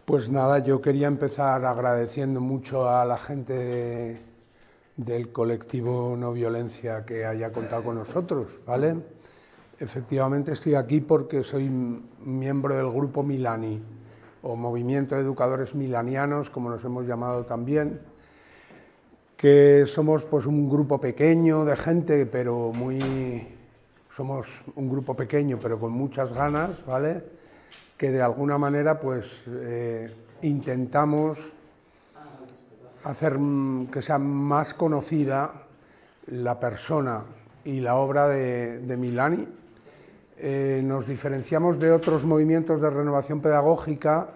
Pues nada, yo quería empezar agradeciendo mucho a la gente del colectivo No Violencia que haya contado con nosotros, ¿vale? Efectivamente estoy aquí porque soy miembro del grupo Milani, o Movimiento de Educadores Milanianos, como nos hemos llamado también, que somos pues un grupo pequeño de gente, pero somos un grupo pequeño, pero con muchas ganas, ¿vale? Que de alguna manera pues intentamos hacer que sea más conocida la persona y la obra de Milani. Nos diferenciamos de otros movimientos de renovación pedagógica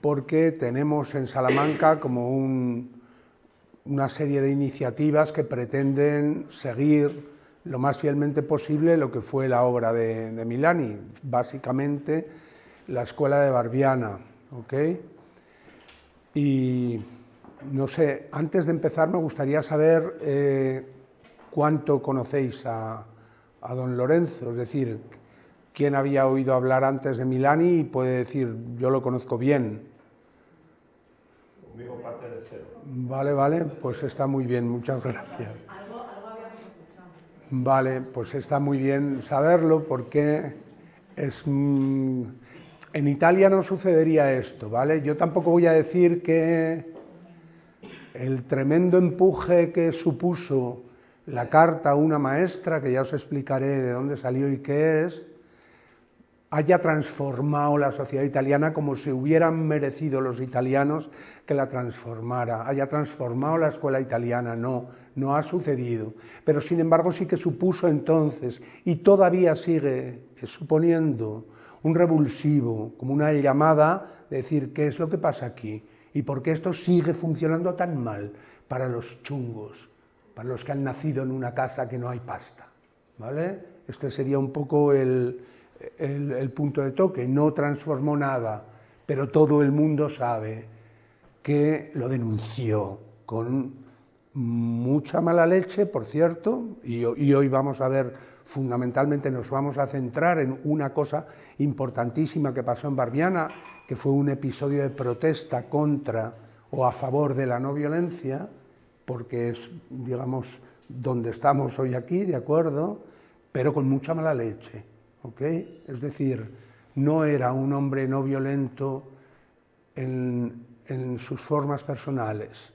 porque tenemos en Salamanca como una serie de iniciativas que pretenden seguir lo más fielmente posible lo que fue la obra de Milani, básicamente la escuela de Barbiana, ¿ok? Y no sé, antes de empezar me gustaría saber cuánto conocéis a don Lorenzo, es decir, quién había oído hablar antes de Milani y puede decir, yo lo conozco bien. Conmigo parte de cero. Vale, pues está muy bien, muchas gracias. Algo habíamos escuchado. Vale, pues está muy bien saberlo porque en Italia no sucedería esto, ¿vale? Yo tampoco voy a decir que el tremendo empuje que supuso la carta a una maestra, que ya os explicaré de dónde salió y qué es, haya transformado la sociedad italiana como si hubieran merecido los italianos que la transformara, haya transformado la escuela italiana, no ha sucedido. Pero sin embargo sí que supuso entonces, y todavía sigue suponiendo, un revulsivo, como una llamada de decir qué es lo que pasa aquí y por qué esto sigue funcionando tan mal para los chungos, para los que han nacido en una casa que no hay pasta, ¿vale? Este sería un poco el punto de toque. No transformó nada, pero todo el mundo sabe que lo denunció con mucha mala leche, por cierto, y hoy vamos a ver, fundamentalmente nos vamos a centrar en una cosa importantísima que pasó en Barbiana, que fue un episodio de protesta contra o a favor de la no violencia, porque es, digamos, donde estamos hoy aquí, ¿de acuerdo?, pero con mucha mala leche, ¿ok? Es decir, no era un hombre no violento en sus formas personales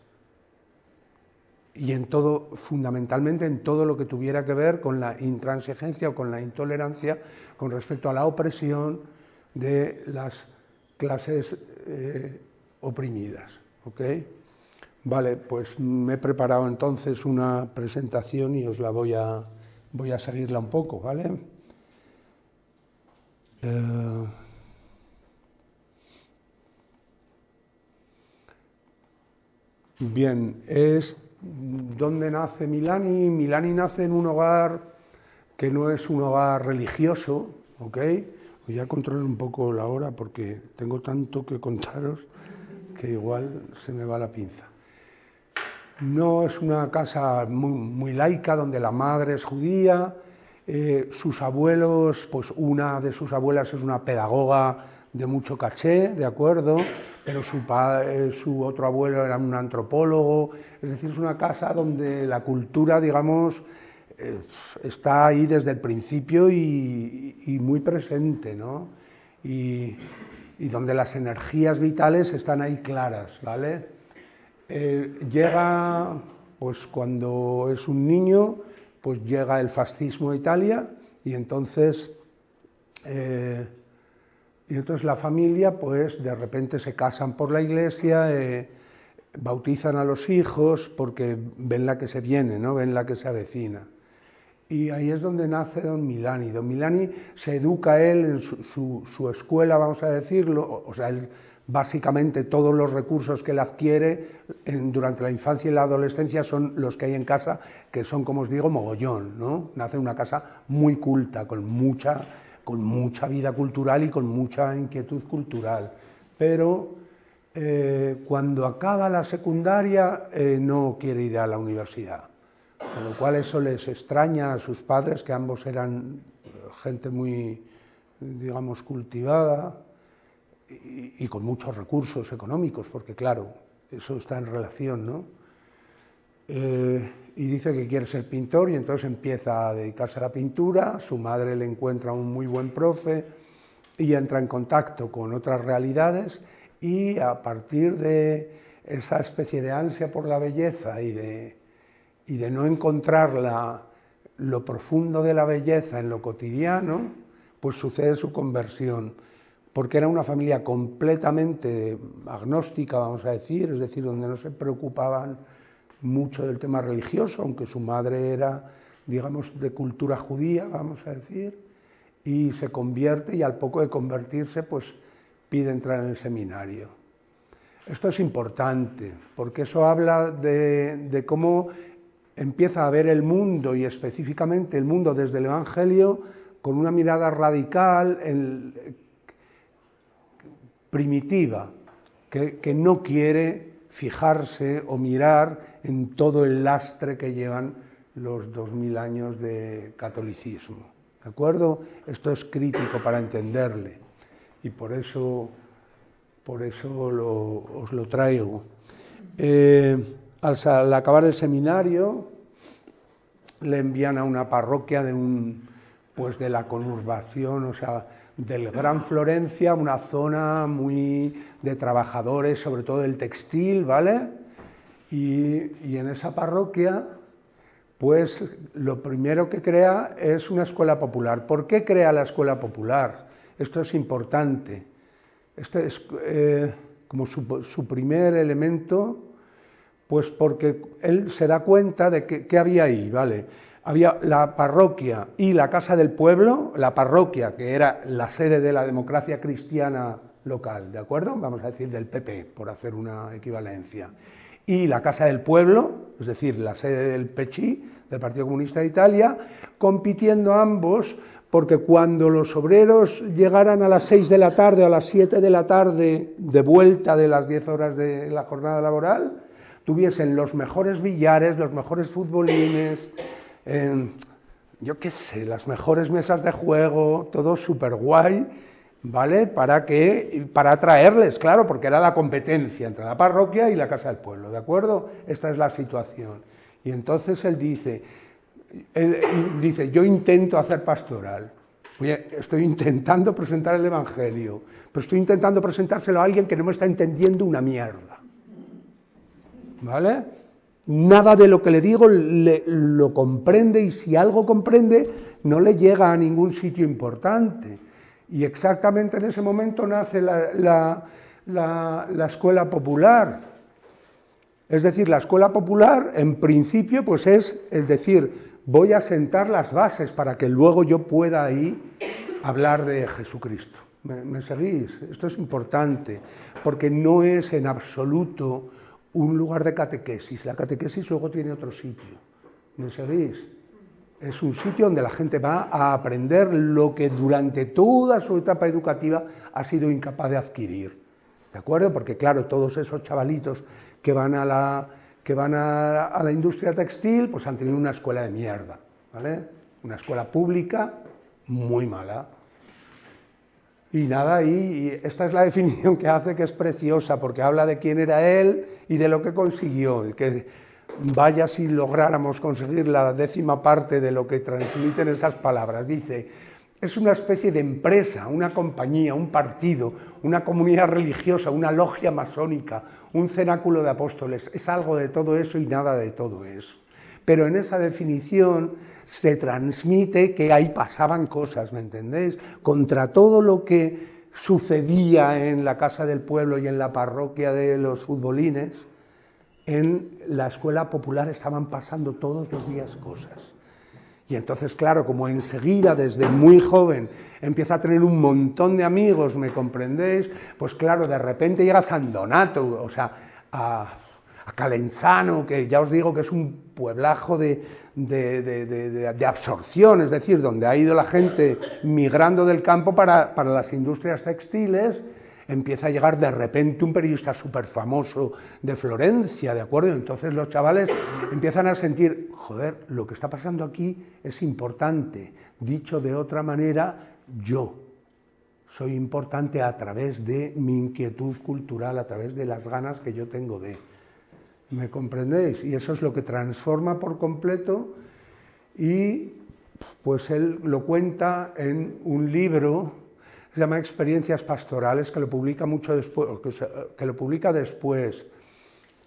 y en todo, fundamentalmente en todo lo que tuviera que ver con la intransigencia o con la intolerancia con respecto a la opresión de las clases oprimidas, ¿ok? Vale, pues me he preparado entonces una presentación y os la voy a seguirla un poco, ¿vale? Bien, ¿dónde nace Milani? Milani nace en un hogar que no es un hogar religioso, ¿ok? Voy a controlar un poco la hora porque tengo tanto que contaros que igual se me va la pinza. No es una casa muy laica donde la madre es judía, sus abuelos, pues una de sus abuelas es una pedagoga de mucho caché, ¿de acuerdo? Pero su otro abuelo era un antropólogo, es decir, es una casa donde la cultura, digamos, está ahí desde el principio y muy presente, ¿no? Y donde las energías vitales están ahí claras, ¿vale? Llega, pues cuando es un niño, pues llega el fascismo a Italia y entonces la familia, pues de repente se casan por la iglesia, bautizan a los hijos porque ven la que se viene, ¿no? Ven la que se avecina. Y ahí es donde nace don Milani. Don Milani se educa él en su escuela, vamos a decirlo, o sea, él básicamente todos los recursos que él adquiere durante la infancia y la adolescencia son los que hay en casa, que son, como os digo, mogollón, ¿no? Nace en una casa muy culta, con mucha vida cultural y con mucha inquietud cultural. Pero cuando acaba la secundaria no quiere ir a la universidad. Con lo cual eso les extraña a sus padres, que ambos eran gente muy, digamos, cultivada, y con muchos recursos económicos, porque claro, eso está en relación, ¿no? Y dice que quiere ser pintor y entonces empieza a dedicarse a la pintura, su madre le encuentra un muy buen profe y entra en contacto con otras realidades y a partir de esa especie de ansia por la belleza y de no encontrar lo profundo de la belleza en lo cotidiano, pues sucede su conversión, porque era una familia completamente agnóstica, vamos a decir, es decir, donde no se preocupaban mucho del tema religioso, aunque su madre era, digamos, de cultura judía, vamos a decir, y se convierte y al poco de convertirse, pues pide entrar en el seminario. Esto es importante, porque eso habla de cómo empieza a ver el mundo, y específicamente el mundo desde el Evangelio, con una mirada radical, primitiva, que no quiere fijarse o mirar en todo el lastre que llevan los 2000 años de catolicismo. ¿De acuerdo? Esto es crítico para entenderle y por eso os lo traigo. Al acabar el seminario le envían a una parroquia de la conurbación, o sea, del Gran Florencia, una zona muy de trabajadores, sobre todo del textil, ¿vale? Y en esa parroquia, pues lo primero que crea es una escuela popular. ¿Por qué crea la escuela popular? Esto es importante. Este es como su primer elemento, pues porque él se da cuenta de que había ahí, ¿vale? Había la parroquia y la casa del pueblo, la parroquia que era la sede de la democracia cristiana local, ¿de acuerdo? Vamos a decir del PP, por hacer una equivalencia. Y la casa del pueblo, es decir, la sede del PCI, del Partido Comunista de Italia, compitiendo ambos, porque cuando los obreros llegaran a las 6 de la tarde o a las 7 de la tarde, de vuelta de las 10 horas de la jornada laboral, tuviesen los mejores billares, los mejores futbolines, yo qué sé, las mejores mesas de juego, todo súper guay, ¿vale? Para atraerles, claro, porque era la competencia entre la parroquia y la casa del pueblo, ¿de acuerdo? Esta es la situación. Y entonces él dice, yo intento hacer pastoral. Oye, estoy intentando presentar el Evangelio, pero estoy intentando presentárselo a alguien que no me está entendiendo una mierda. ¿Vale? Nada de lo que le digo lo comprende, y si algo comprende, no le llega a ningún sitio importante. Y exactamente en ese momento nace la escuela popular. Es decir, la escuela popular, en principio, pues es decir, voy a sentar las bases para que luego yo pueda ahí hablar de Jesucristo. ¿Me seguís? Esto es importante, porque no es en absoluto un lugar de catequesis. La catequesis luego tiene otro sitio. ¿Me seguís? Es un sitio donde la gente va a aprender lo que durante toda su etapa educativa ha sido incapaz de adquirir. ¿De acuerdo? Porque claro, todos esos chavalitos que van a la industria textil, pues han tenido una escuela de mierda, ¿vale? Una escuela pública muy mala. Y nada, y esta es la definición que hace, que es preciosa, porque habla de quién era él y de lo que consiguió, y que vaya si lográramos conseguir la 10ª parte de lo que transmiten esas palabras. Dice, es una especie de empresa, una compañía, un partido, una comunidad religiosa, una logia masónica, un cenáculo de apóstoles, es algo de todo eso y nada de todo eso. Pero en esa definición se transmite que ahí pasaban cosas, ¿me entendéis? Contra todo lo que sucedía en la casa del pueblo y en la parroquia de los futbolines, en la escuela popular estaban pasando todos los días cosas. Y entonces, claro, como enseguida, desde muy joven, empieza a tener un montón de amigos, ¿me comprendéis? Pues claro, de repente llega San Donato, o sea, a Calenzano, que ya os digo que es un pueblajo de absorción, es decir, donde ha ido la gente migrando del campo para las industrias textiles. Empieza a llegar de repente un periodista súper famoso de Florencia, ¿de acuerdo? Entonces los chavales empiezan a sentir, joder, lo que está pasando aquí es importante. Dicho de otra manera, yo soy importante a través de mi inquietud cultural, a través de las ganas que yo tengo de... ¿Me comprendéis? Y eso es lo que transforma por completo, y pues él lo cuenta en un libro, se llama Experiencias Pastorales, que lo publica mucho después, que lo publica después,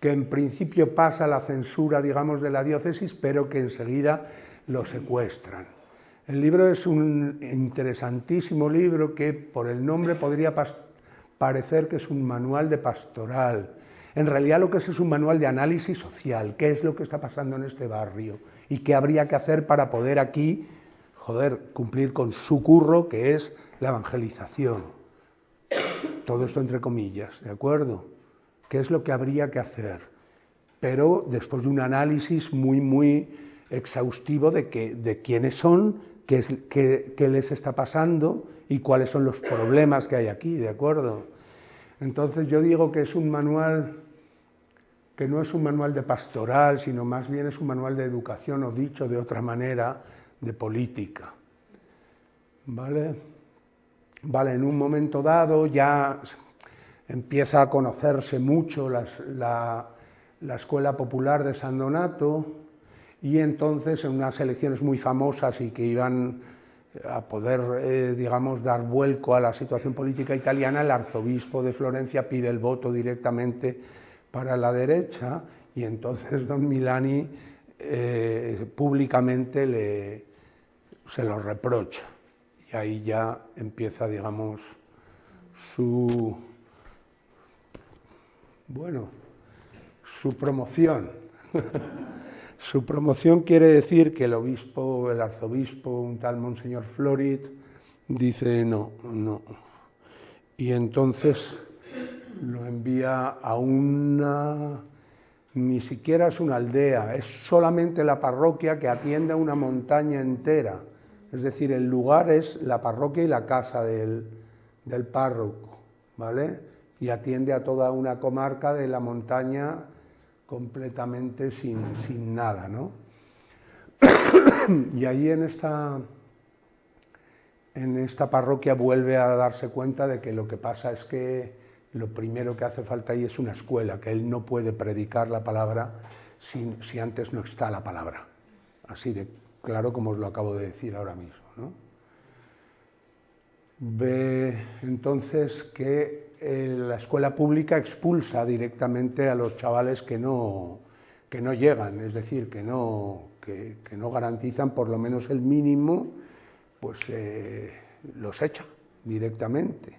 que en principio pasa la censura, digamos, de la diócesis, pero que enseguida lo secuestran. El libro es un interesantísimo libro que por el nombre podría parecer que es un manual de pastoral. En realidad lo que es un manual de análisis social, qué es lo que está pasando en este barrio y qué habría que hacer para poder aquí, cumplir con su curro, que es la evangelización. Todo esto entre comillas, ¿de acuerdo? ¿Qué es lo que habría que hacer? Pero después de un análisis muy exhaustivo de quiénes son, qué les está pasando y cuáles son los problemas que hay aquí, ¿de acuerdo? Entonces yo digo que es un manual que no es un manual de pastoral, sino más bien es un manual de educación, o dicho de otra manera, de política. ¿Vale? Vale, en un momento dado ya empieza a conocerse mucho la Escuela Popular de San Donato, y entonces en unas elecciones muy famosas y que iban a poder, digamos, dar vuelco a la situación política italiana, el arzobispo de Florencia pide el voto directamente para la derecha, y entonces don Milani públicamente se lo reprocha, y ahí ya empieza, digamos, su promoción. Su promoción quiere decir que el arzobispo, un tal Monseñor Florit, dice no. Y entonces lo envía a ni siquiera es una aldea, es solamente la parroquia que atiende a una montaña entera. Es decir, el lugar es la parroquia y la casa del párroco, ¿vale? Y atiende a toda una comarca de la montaña completamente sin nada, ¿no? Y ahí en esta parroquia vuelve a darse cuenta de que lo que pasa es que lo primero que hace falta ahí es una escuela, que él no puede predicar la palabra si antes no está la palabra. Así de claro como os lo acabo de decir ahora mismo, ¿no? Ve entonces que la escuela pública expulsa directamente a los chavales que no llegan, es decir, que no garantizan por lo menos el mínimo, pues los echa directamente.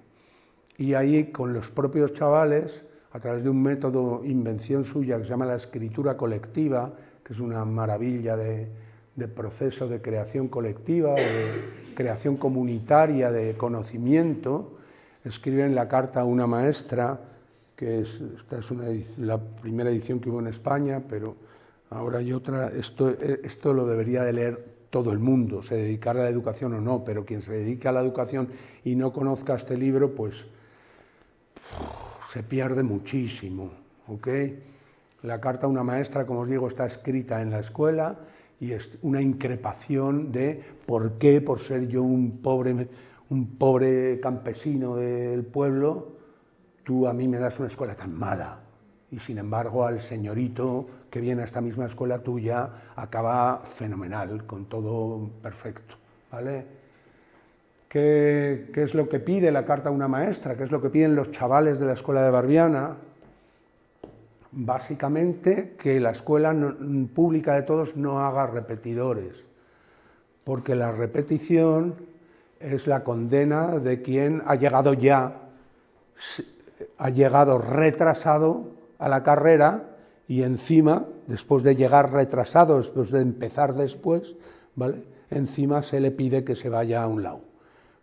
Y ahí con los propios chavales, a través de un método, invención suya, que se llama la escritura colectiva, que es una maravilla de proceso de creación colectiva, o de creación comunitaria de conocimiento, escriben la carta a una maestra, que esta es la primera edición que hubo en España, pero ahora hay otra. Esto lo debería de leer todo el mundo, se dedicara a la educación o no, pero quien se dedique a la educación y no conozca este libro, pues se pierde muchísimo, ¿ok? La carta a una maestra, como os digo, está escrita en la escuela y es una increpación de por qué, por ser yo un pobre campesino del pueblo, tú a mí me das una escuela tan mala. Y sin embargo al señorito que viene a esta misma escuela tuya acaba fenomenal, con todo perfecto, ¿vale? ¿Qué es lo que pide la carta a una maestra? ¿Qué es lo que piden los chavales de la escuela de Barbiana? Básicamente que la escuela pública de todos no haga repetidores, porque la repetición es la condena de quien ha llegado retrasado a la carrera, y encima, después de llegar retrasado, después de empezar después, ¿vale? Encima se le pide que se vaya a un lado,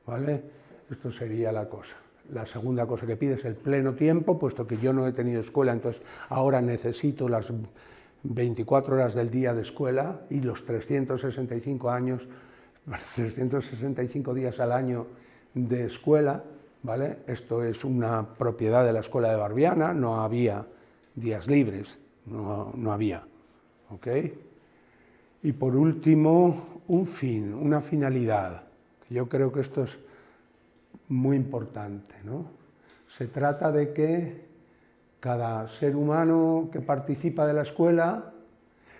¿vale? Esto sería la cosa. La segunda cosa que pide es el pleno tiempo, puesto que yo no he tenido escuela, entonces ahora necesito las 24 horas del día de escuela y los 365 días al año de escuela, ¿vale? Esto es una propiedad de la escuela de Barbiana, no había días libres, no había, ¿ok? Y por último, un fin, una finalidad. Yo creo que esto es muy importante, ¿no? Se trata de que cada ser humano que participa de la escuela,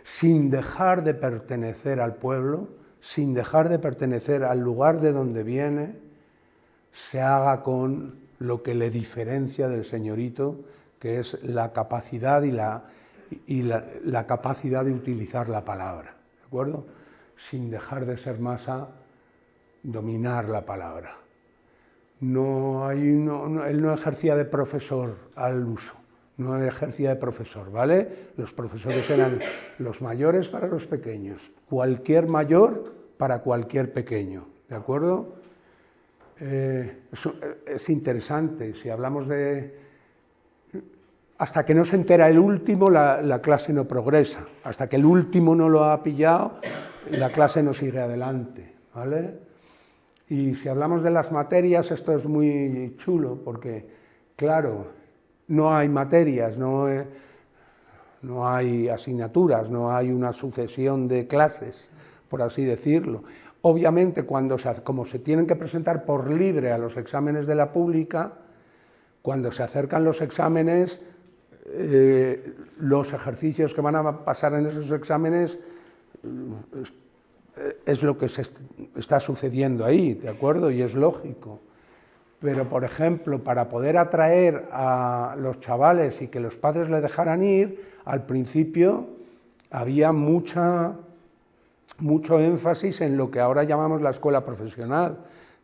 sin dejar de pertenecer al pueblo, sin dejar de pertenecer al lugar de donde viene, se haga con lo que le diferencia del señorito, que es la capacidad la capacidad de utilizar la palabra, ¿de acuerdo? Sin dejar de ser masa, dominar la palabra. Él no ejercía de profesor al uso, no ejercía de profesor, ¿vale? Los profesores eran los mayores para los pequeños, cualquier mayor para cualquier pequeño, ¿de acuerdo? Es interesante, si hablamos de... Hasta que no se entera el último, la clase no progresa. Hasta que el último no lo ha pillado, la clase no sigue adelante, ¿vale? Y si hablamos de las materias, esto es muy chulo, porque, claro, no hay materias, no hay asignaturas, no hay una sucesión de clases, por así decirlo. Obviamente, como se tienen que presentar por libre a los exámenes de la pública, cuando se acercan los exámenes, los ejercicios que van a pasar en esos exámenes es lo que está sucediendo ahí, ¿de acuerdo? Y es lógico. Pero, por ejemplo, para poder atraer a los chavales y que los padres le dejaran ir, al principio había mucho énfasis en lo que ahora llamamos la escuela profesional,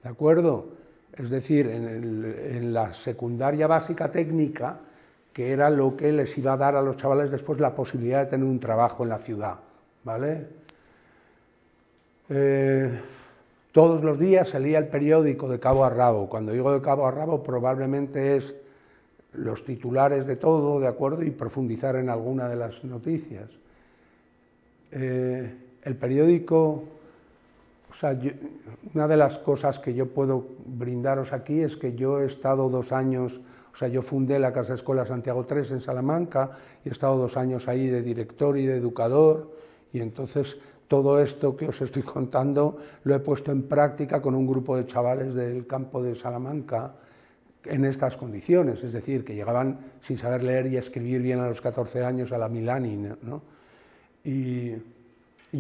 ¿de acuerdo? Es decir, en la secundaria básica técnica, que era lo que les iba a dar a los chavales después la posibilidad de tener un trabajo en la ciudad, ¿vale? Todos los días se leía el periódico de cabo a rabo. Cuando digo de cabo a rabo, probablemente es los titulares de todo, ¿de acuerdo? Y profundizar en alguna de las noticias. El periódico, una de las cosas que yo puedo brindaros aquí es que yo he estado 2 años, yo fundé la Casa Escuela Santiago III en Salamanca y he estado 2 años ahí de director y de educador, y entonces todo esto que os estoy contando lo he puesto en práctica con un grupo de chavales del campo de Salamanca en estas condiciones, es decir, que llegaban sin saber leer y escribir bien a los 14 años a la Milani, ¿no? Y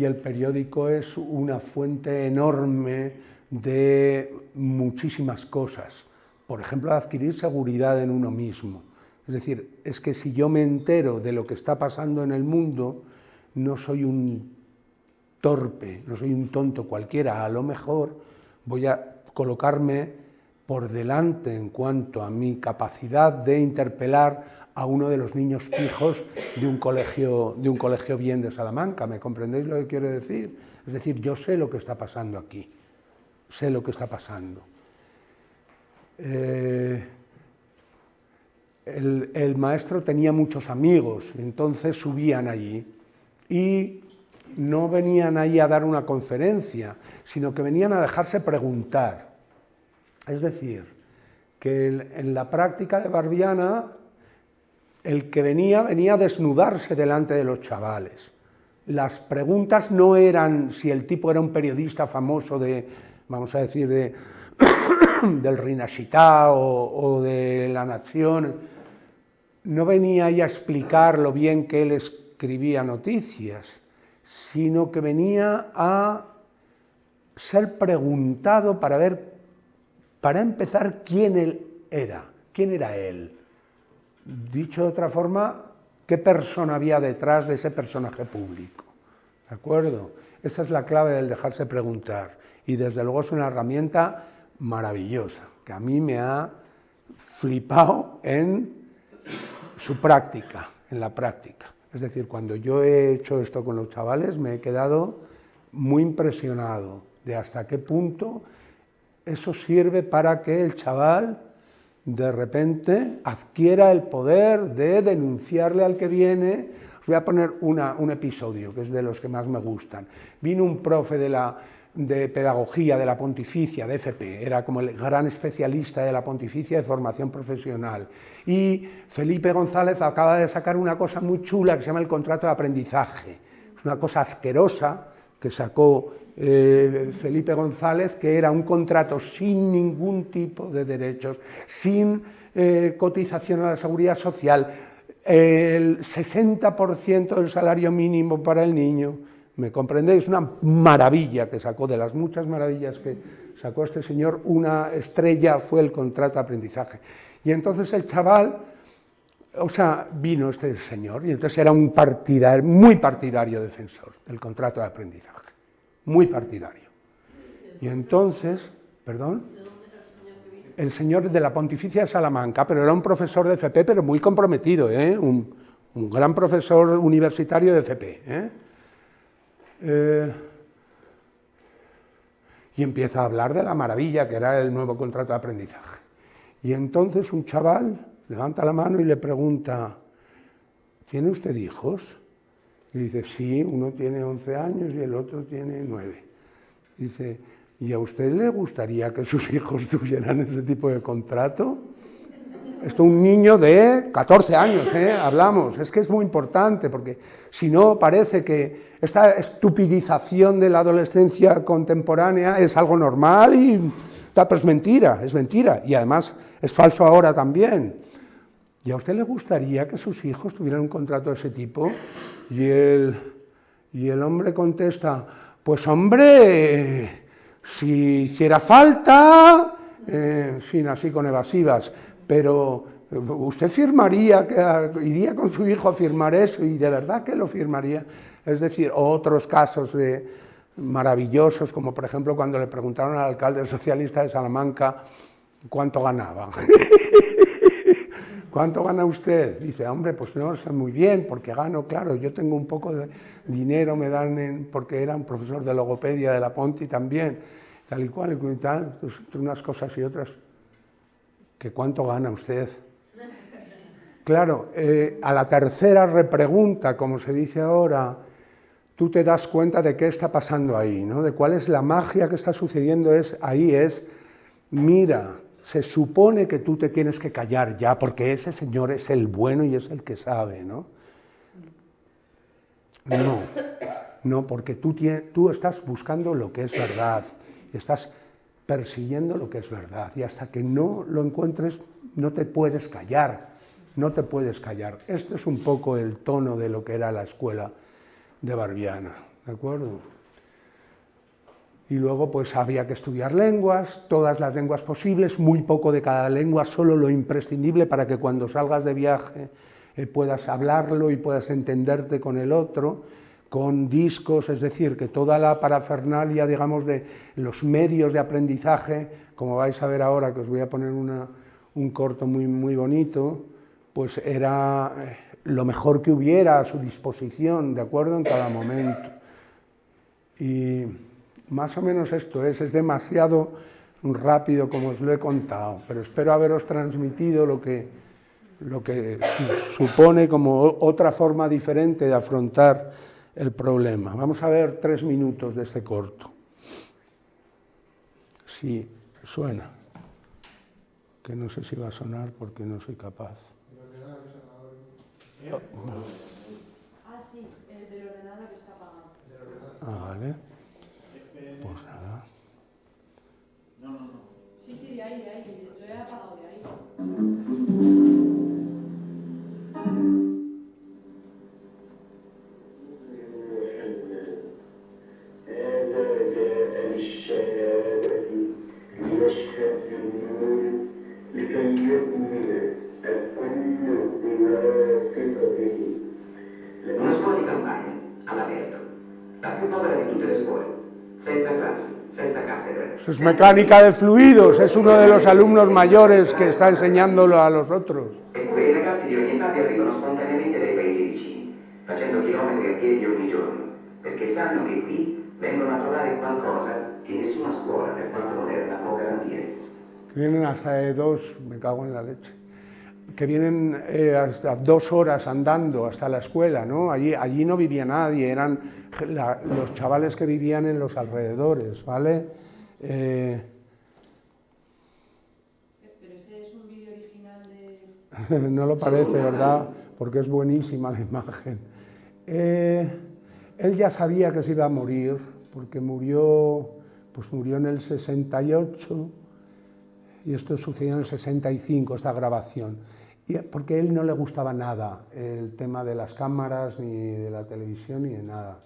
el periódico es una fuente enorme de muchísimas cosas. Por ejemplo, adquirir seguridad en uno mismo. Es decir, es que si yo me entero de lo que está pasando en el mundo, no soy un torpe, no soy un tonto cualquiera. A lo mejor voy a colocarme por delante en cuanto a mi capacidad de interpelar a uno de los niños pijos de un colegio bien de Salamanca. ¿Me comprendéis lo que quiero decir? Es decir, yo sé lo que está pasando aquí, sé lo que está pasando. El maestro tenía muchos amigos, entonces subían allí y no venían ahí a dar una conferencia, sino que venían a dejarse preguntar. Es decir, que en la práctica de Barbiana, el que venía a desnudarse delante de los chavales. Las preguntas no eran si el tipo era un periodista famoso vamos a decir, del Rinascità o de La Nación. No venía ahí a explicar lo bien que él escribía noticias, sino que venía a ser preguntado para ver, para empezar, quién era él. Dicho de otra forma, ¿qué persona había detrás de ese personaje público? ¿De acuerdo? Esa es la clave del dejarse preguntar. Y desde luego es una herramienta maravillosa, que a mí me ha flipado en su práctica, en la práctica. Es decir, cuando yo he hecho esto con los chavales, me he quedado muy impresionado de hasta qué punto eso sirve para que el chaval de repente adquiera el poder de denunciarle al que viene. Os voy a poner un episodio que es de los que más me gustan. Vino un profe de pedagogía de la Pontificia, de FP, era como el gran especialista de la Pontificia de formación profesional. Y Felipe González acaba de sacar una cosa muy chula que se llama el contrato de aprendizaje. Es una cosa asquerosa que sacó Felipe González, que era un contrato sin ningún tipo de derechos, sin cotización a la seguridad social, el 60% del salario mínimo para el niño, ¿me comprendéis? Una maravilla que sacó, de las muchas maravillas que sacó este señor, una estrella fue el contrato de aprendizaje. Y entonces el chaval, o sea, vino este señor, y entonces era un partidario, muy partidario defensor del contrato de aprendizaje, muy partidario. Y entonces, perdón, el señor de la Pontificia de Salamanca, pero era un profesor de FP, pero muy comprometido, un gran profesor universitario de FP. Y empieza a hablar de la maravilla que era el nuevo contrato de aprendizaje. Y entonces un chaval levanta la mano y le pregunta, ¿tiene usted hijos? Y dice, sí, uno tiene 11 años y el otro tiene 9. Dice, ¿y a usted le gustaría que sus hijos tuvieran ese tipo de contrato? Esto un niño de 14 años, hablamos. Es que es muy importante, porque si no parece que esta estupidización de la adolescencia contemporánea es algo normal y pero es mentira. Y además es falso ahora también. ¿Y a usted le gustaría que sus hijos tuvieran un contrato de ese tipo? Y el hombre contesta, pues hombre, si hiciera falta, en fin, así con evasivas, pero usted firmaría, que iría con su hijo a firmar eso, y de verdad que lo firmaría. Es decir, otros casos maravillosos, como por ejemplo cuando le preguntaron al alcalde socialista de Salamanca cuánto ganaba. ¿Cuánto gana usted? Dice, hombre, pues no sé muy bien, porque gano, claro, yo tengo un poco de dinero, me dan, porque era un profesor de logopedia de la Ponti también, tal y cual, y tal, pues, unas cosas y otras. ¿Que cuánto gana usted? Claro, a la tercera repregunta, como se dice ahora, tú te das cuenta de qué está pasando ahí, ¿no? De cuál es la magia que está sucediendo ahí, mira, se supone que tú te tienes que callar ya, porque ese señor es el bueno y es el que sabe, ¿no? No, porque tú estás buscando lo que es verdad, estás persiguiendo lo que es verdad, y hasta que no lo encuentres no te puedes callar, no te puedes callar. Esto es un poco el tono de lo que era la escuela de Barbiana, ¿de acuerdo? Y luego pues había que estudiar lenguas, todas las lenguas posibles, muy poco de cada lengua, solo lo imprescindible para que cuando salgas de viaje puedas hablarlo y puedas entenderte con el otro, con discos, es decir, que toda la parafernalia, digamos, de los medios de aprendizaje, como vais a ver ahora, que os voy a poner un corto muy, muy bonito, pues era lo mejor que hubiera a su disposición, ¿de acuerdo?, en cada momento. Y más o menos esto es demasiado rápido como os lo he contado, pero espero haberos transmitido lo que supone como otra forma diferente de afrontar el problema. Vamos a ver 3 minutos de este corto. Sí, suena. Que no sé si va a sonar porque no soy capaz. Ah, sí, el del ordenador está apagado. Ah, vale. Pues nada. Sí, de ahí, lo he apagado de ahí. Una scuola di campagna, all'aperto, la più povera di tutte le scuole, senza classi, senza cattedre. Eso es mecánica de fluidos, es uno de los alumnos mayores que está enseñándolo a los otros. Eppure i ragazzi di orientati arrivano spontaneamente dai paesi vicini, facendo chilometri a piedi ogni giorno, perché sanno che qui vengono a trovare qualcosa che nessuna scuola, per quanto moderna, può garantire. Que vienen hasta de 2, me cago en la leche, que vienen hasta 2 horas andando hasta la escuela, ¿no? Allí no vivía nadie, eran los chavales que vivían en los alrededores, ¿vale? Pero ese es un vídeo original de... No lo parece, ¿verdad? Porque es buenísima la imagen. Él ya sabía que se iba a morir, porque murió en el 68 y esto sucedió en el 65, esta grabación. Porque a él no le gustaba nada el tema de las cámaras, ni de la televisión, ni de nada.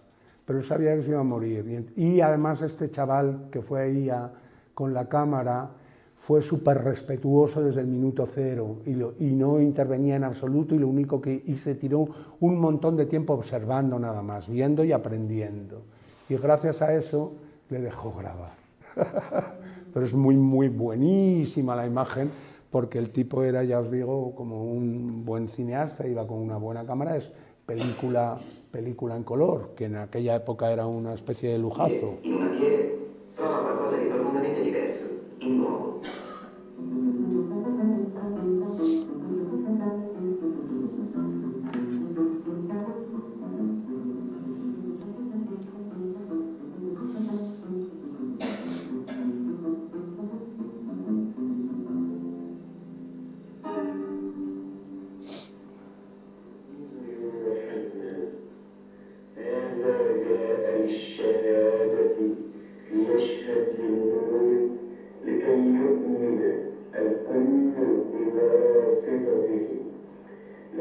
Pero él sabía que se iba a morir. Y además este chaval que fue ahí con la cámara fue súper respetuoso desde el minuto cero y no intervenía en absoluto y se tiró un montón de tiempo observando nada más, viendo y aprendiendo. Y gracias a eso le dejó grabar. Pero es muy, muy buenísima la imagen, porque el tipo era, ya os digo, como un buen cineasta, iba con una buena cámara, es película en color, que en aquella época era una especie de lujazo. In una piede trova qualcosa di profondamente diverso, in nuovo.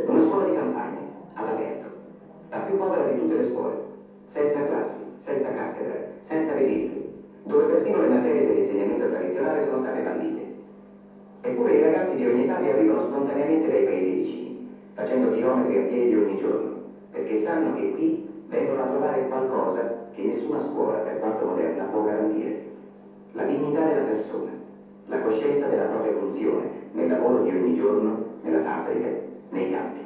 Una scuola di campagna, all'aperto, la più povera di tutte le scuole, senza classi, senza cattedra, senza registri, dove persino le materie dell'insegnamento tradizionale sono state bandite. Eppure i ragazzi di ogni età vi arrivano spontaneamente dai paesi vicini, facendo chilometri a piedi ogni giorno, perché sanno che qui vengono a trovare qualcosa che nessuna scuola, per quanto moderna, può garantire. La dignità della persona, la coscienza della propria funzione, nel lavoro di ogni giorno, nella fabbrica, nei campi.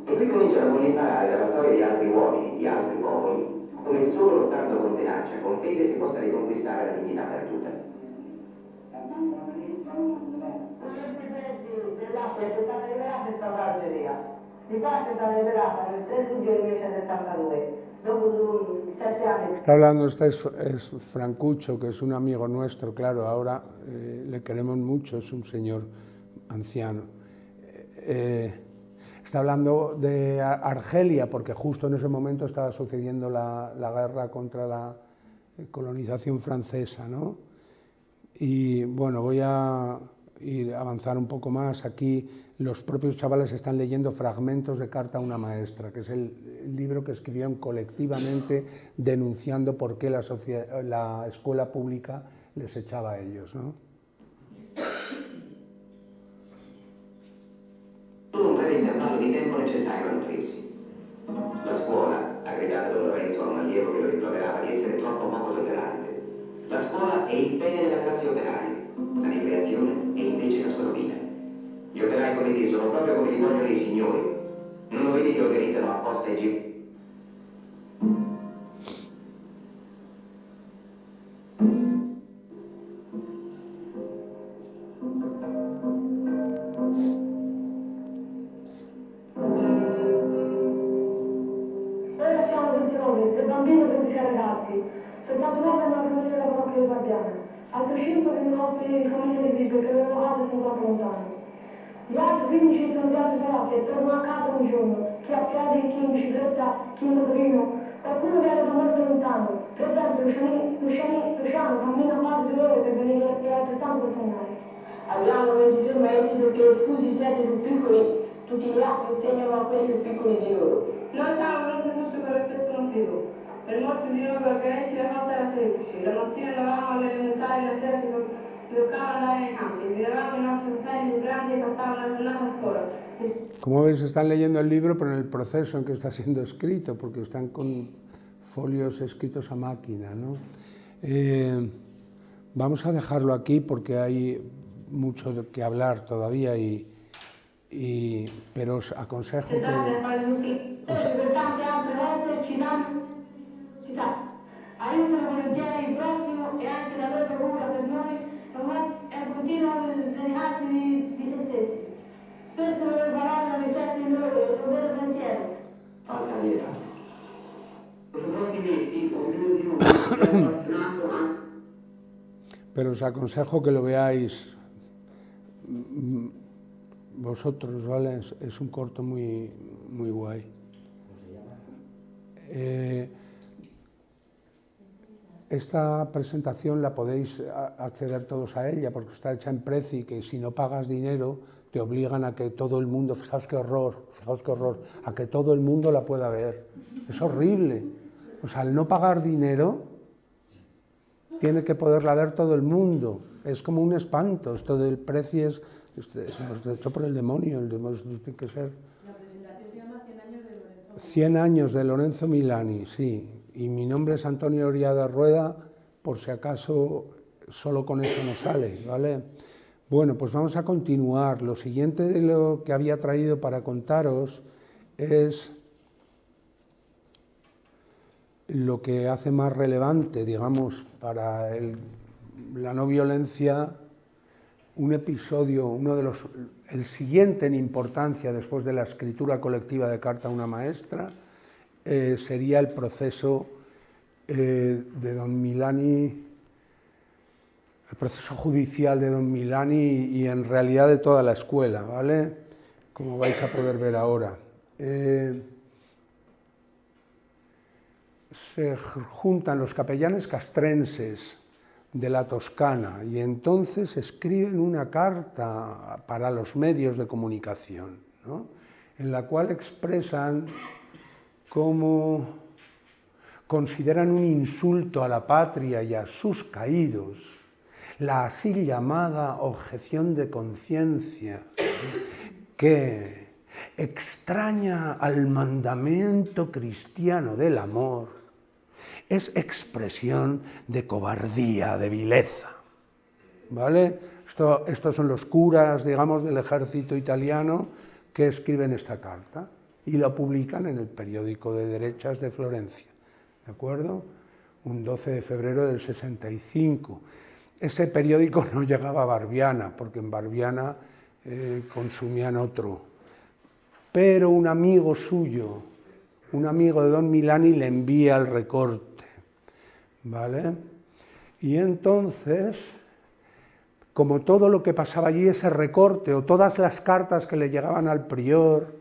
E qui cominciano con l'imparare dalla storia di altri uomini, di altri popoli, come solo lottando con tenacia, con fede si possa riconquistare la dignità perduta. Dell'Africa è stata liberata e stata l'Algeria. Di parte è stata liberata nel 3 luglio del 1962, dopo 7 anni. Está hablando, es Francucho, que es un amigo nuestro, claro, ahora le queremos mucho, es un señor anciano. Está hablando de Argelia, porque justo en ese momento estaba sucediendo la guerra contra la colonización francesa, ¿no? Y bueno, voy a avanzar un poco más. Aquí los propios chavales están leyendo fragmentos de Carta a una maestra, que es el libro que escribieron colectivamente denunciando por qué la escuela pública les echaba a ellos, ¿no? Solo un breve intervallo di tempo necessario a nutrirsi. La scuola, aggregata da Lorenzo a un allievo che lo rimproverava di essere troppo poco tollerante. La scuola è il bene della classe operaia, la ricreazione è invece la sua rovina. Gli operai come te sono proprio come li vogliono i signori. Non lo vedi che organizzano apposta i giri? Ora siamo 29, 3 bambini e 26 ragazzi. Soltanto 9 hanno la famiglia della parrocchia di Barbiana. Altri 5 vengono ospiti di famiglie di Bibbia che le loro case sono troppo lontane. Gli altri 15 sono di altre parrocchie e tornano a casa ogni giorno. Chi a piedi, chi in bicicletta, chi in motorino. Qualcuno viene da molto lontano. Per esempio Luciano cammina quasi 2 ore per venire e altrettanto per tornare. Abbiamo 23 maestri perché esclusi i 7 più piccoli, tutti gli altri insegnano a quelli più piccoli di loro. Noi stavamo pronti tutto per lo stesso motivo. Per molti di noi organisti la cosa era semplice. La mattina andavamo alle elementari, la sera ci toccava andare nei campi. Vedevamo i nostri fratelli più grandi e passavamo la giornata a scuola. Como veis, están leyendo el libro, pero en el proceso en que está siendo escrito, porque están con folios escritos a máquina, ¿no? Vamos a dejarlo aquí porque hay mucho de que hablar todavía, pero os aconsejo que... Per tante altre cose ci aiutano volentieri il prossimo e anche la loro cura per noi è continuo dedicarsi di se stessi. Spesso le loro parole riflettono il loro pensiero. Falta pietà. Dopo pochi mesi, ognuno di noi è appassionato anche. Pero os aconsejo que lo veáis vosotros, ¿vale? Es un corto muy, muy guay. esta presentación la podéis acceder todos a ella porque está hecha en Prezi, que si no pagas dinero te obligan a que todo el mundo, fijaos qué horror, a que todo el mundo la pueda ver. Es horrible. O sea, al no pagar dinero, tiene que poderla ver todo el mundo. Es como un espanto. Esto del Prezi es hecho por el demonio tiene que ser. La presentación se llama 100 años de Lorenzo. 100 años de Lorenzo Milani, sí. Y mi nombre es Antonio Oriada Rueda, por si acaso solo con eso no sale, ¿vale? Bueno, pues vamos a continuar. Lo siguiente de lo que había traído para contaros es lo que hace más relevante, digamos, para la no violencia, un episodio, el siguiente en importancia después de la escritura colectiva de Carta a una maestra, sería el proceso de don Milani, el proceso judicial de don Milani y en realidad de toda la escuela, ¿vale? Como vais a poder ver ahora. Se juntan los capellanes castrenses de la Toscana y entonces escriben una carta para los medios de comunicación, ¿no? En la cual expresan cómo consideran un insulto a la patria y a sus caídos la así llamada objeción de conciencia, que extraña al mandamiento cristiano del amor, es expresión de cobardía, de vileza, ¿vale? Estos son los curas, digamos, del ejército italiano que escriben esta carta y la publican en el periódico de derechas de Florencia, ¿de acuerdo? Un 12 de febrero del 65. Ese periódico no llegaba a Barbiana, porque en Barbiana consumían otro. Pero un amigo suyo, un amigo de don Milani, le envía el recorte, ¿vale? Y entonces, como todo lo que pasaba allí, ese recorte, o todas las cartas que le llegaban al prior,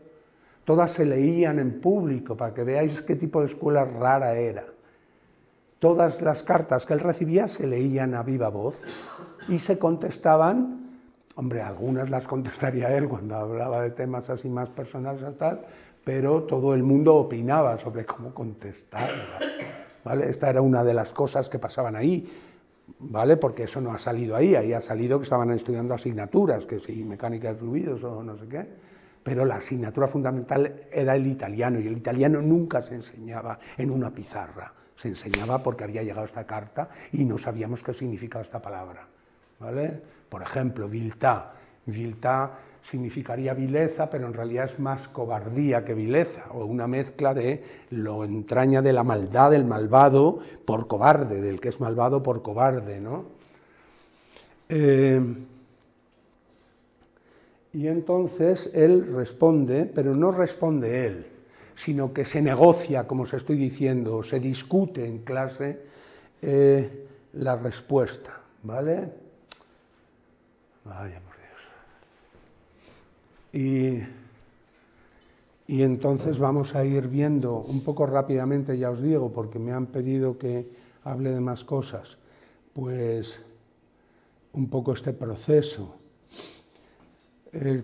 todas se leían en público, para que veáis qué tipo de escuela rara era. Todas las cartas que él recibía se leían a viva voz y se contestaban, hombre, algunas las contestaría él cuando hablaba de temas así más personales y tal, pero todo el mundo opinaba sobre cómo contestar, ¿vale? Esta era una de las cosas que pasaban ahí, ¿vale? Porque eso no ha salido ahí ha salido que estaban estudiando asignaturas, que sí, mecánica de fluidos o no sé qué, pero la asignatura fundamental era el italiano, y el italiano nunca se enseñaba en una pizarra. Se enseñaba porque había llegado esta carta y no sabíamos qué significaba esta palabra, ¿vale? Por ejemplo, viltà. Viltà significaría vileza, pero en realidad es más cobardía que vileza, o una mezcla de lo entraña de la maldad del malvado por cobarde, del que es malvado por cobarde, ¿no? Y entonces él responde, pero no responde él, sino que se negocia, como os estoy diciendo, se discute en clase la respuesta, ¿vale? Vaya por Dios. Y entonces vamos a ir viendo un poco rápidamente, ya os digo, porque me han pedido que hable de más cosas, pues un poco este proceso.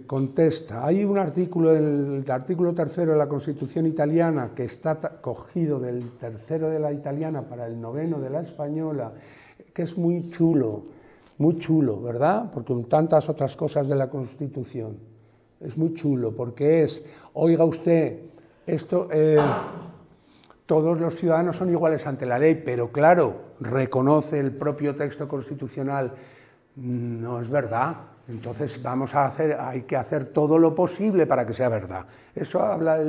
Contesta, hay un artículo, el artículo 3 de la Constitución italiana, que está cogido del 3 de la italiana para el 9 de la española, que es muy chulo, ¿verdad? Porque con tantas otras cosas de la Constitución. Es muy chulo, porque es, oiga usted, esto, todos los ciudadanos son iguales ante la ley, pero claro, reconoce el propio texto constitucional, no es verdad. Entonces hay que hacer todo lo posible para que sea verdad. Eso habla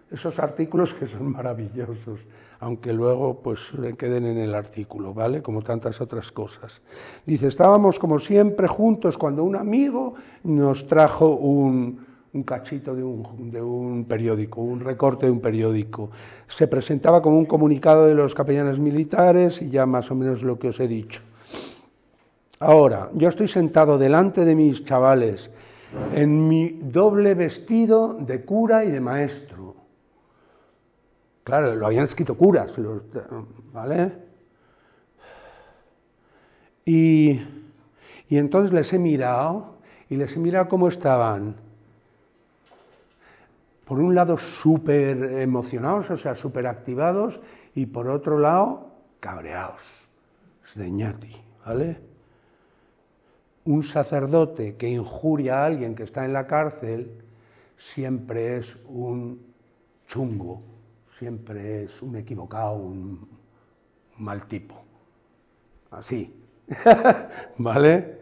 esos artículos que son maravillosos, aunque luego pues le queden en el artículo, ¿vale? Como tantas otras cosas. Dice, estábamos como siempre juntos cuando un amigo nos trajo un cachito de un periódico, un recorte de un periódico. Se presentaba como un comunicado de los capellanes militares y ya más o menos lo que os he dicho. Ahora, yo estoy sentado delante de mis chavales en mi doble vestido de cura y de maestro. Claro, lo habían escrito curas, ¿vale? Y entonces les he mirado cómo estaban. Por un lado súper emocionados, o sea, súper activados, y por otro lado cabreados, sdeñati, ¿vale? Un sacerdote que injuria a alguien que está en la cárcel siempre es un chungo, siempre es un equivocado, un mal tipo. Así, ¿vale?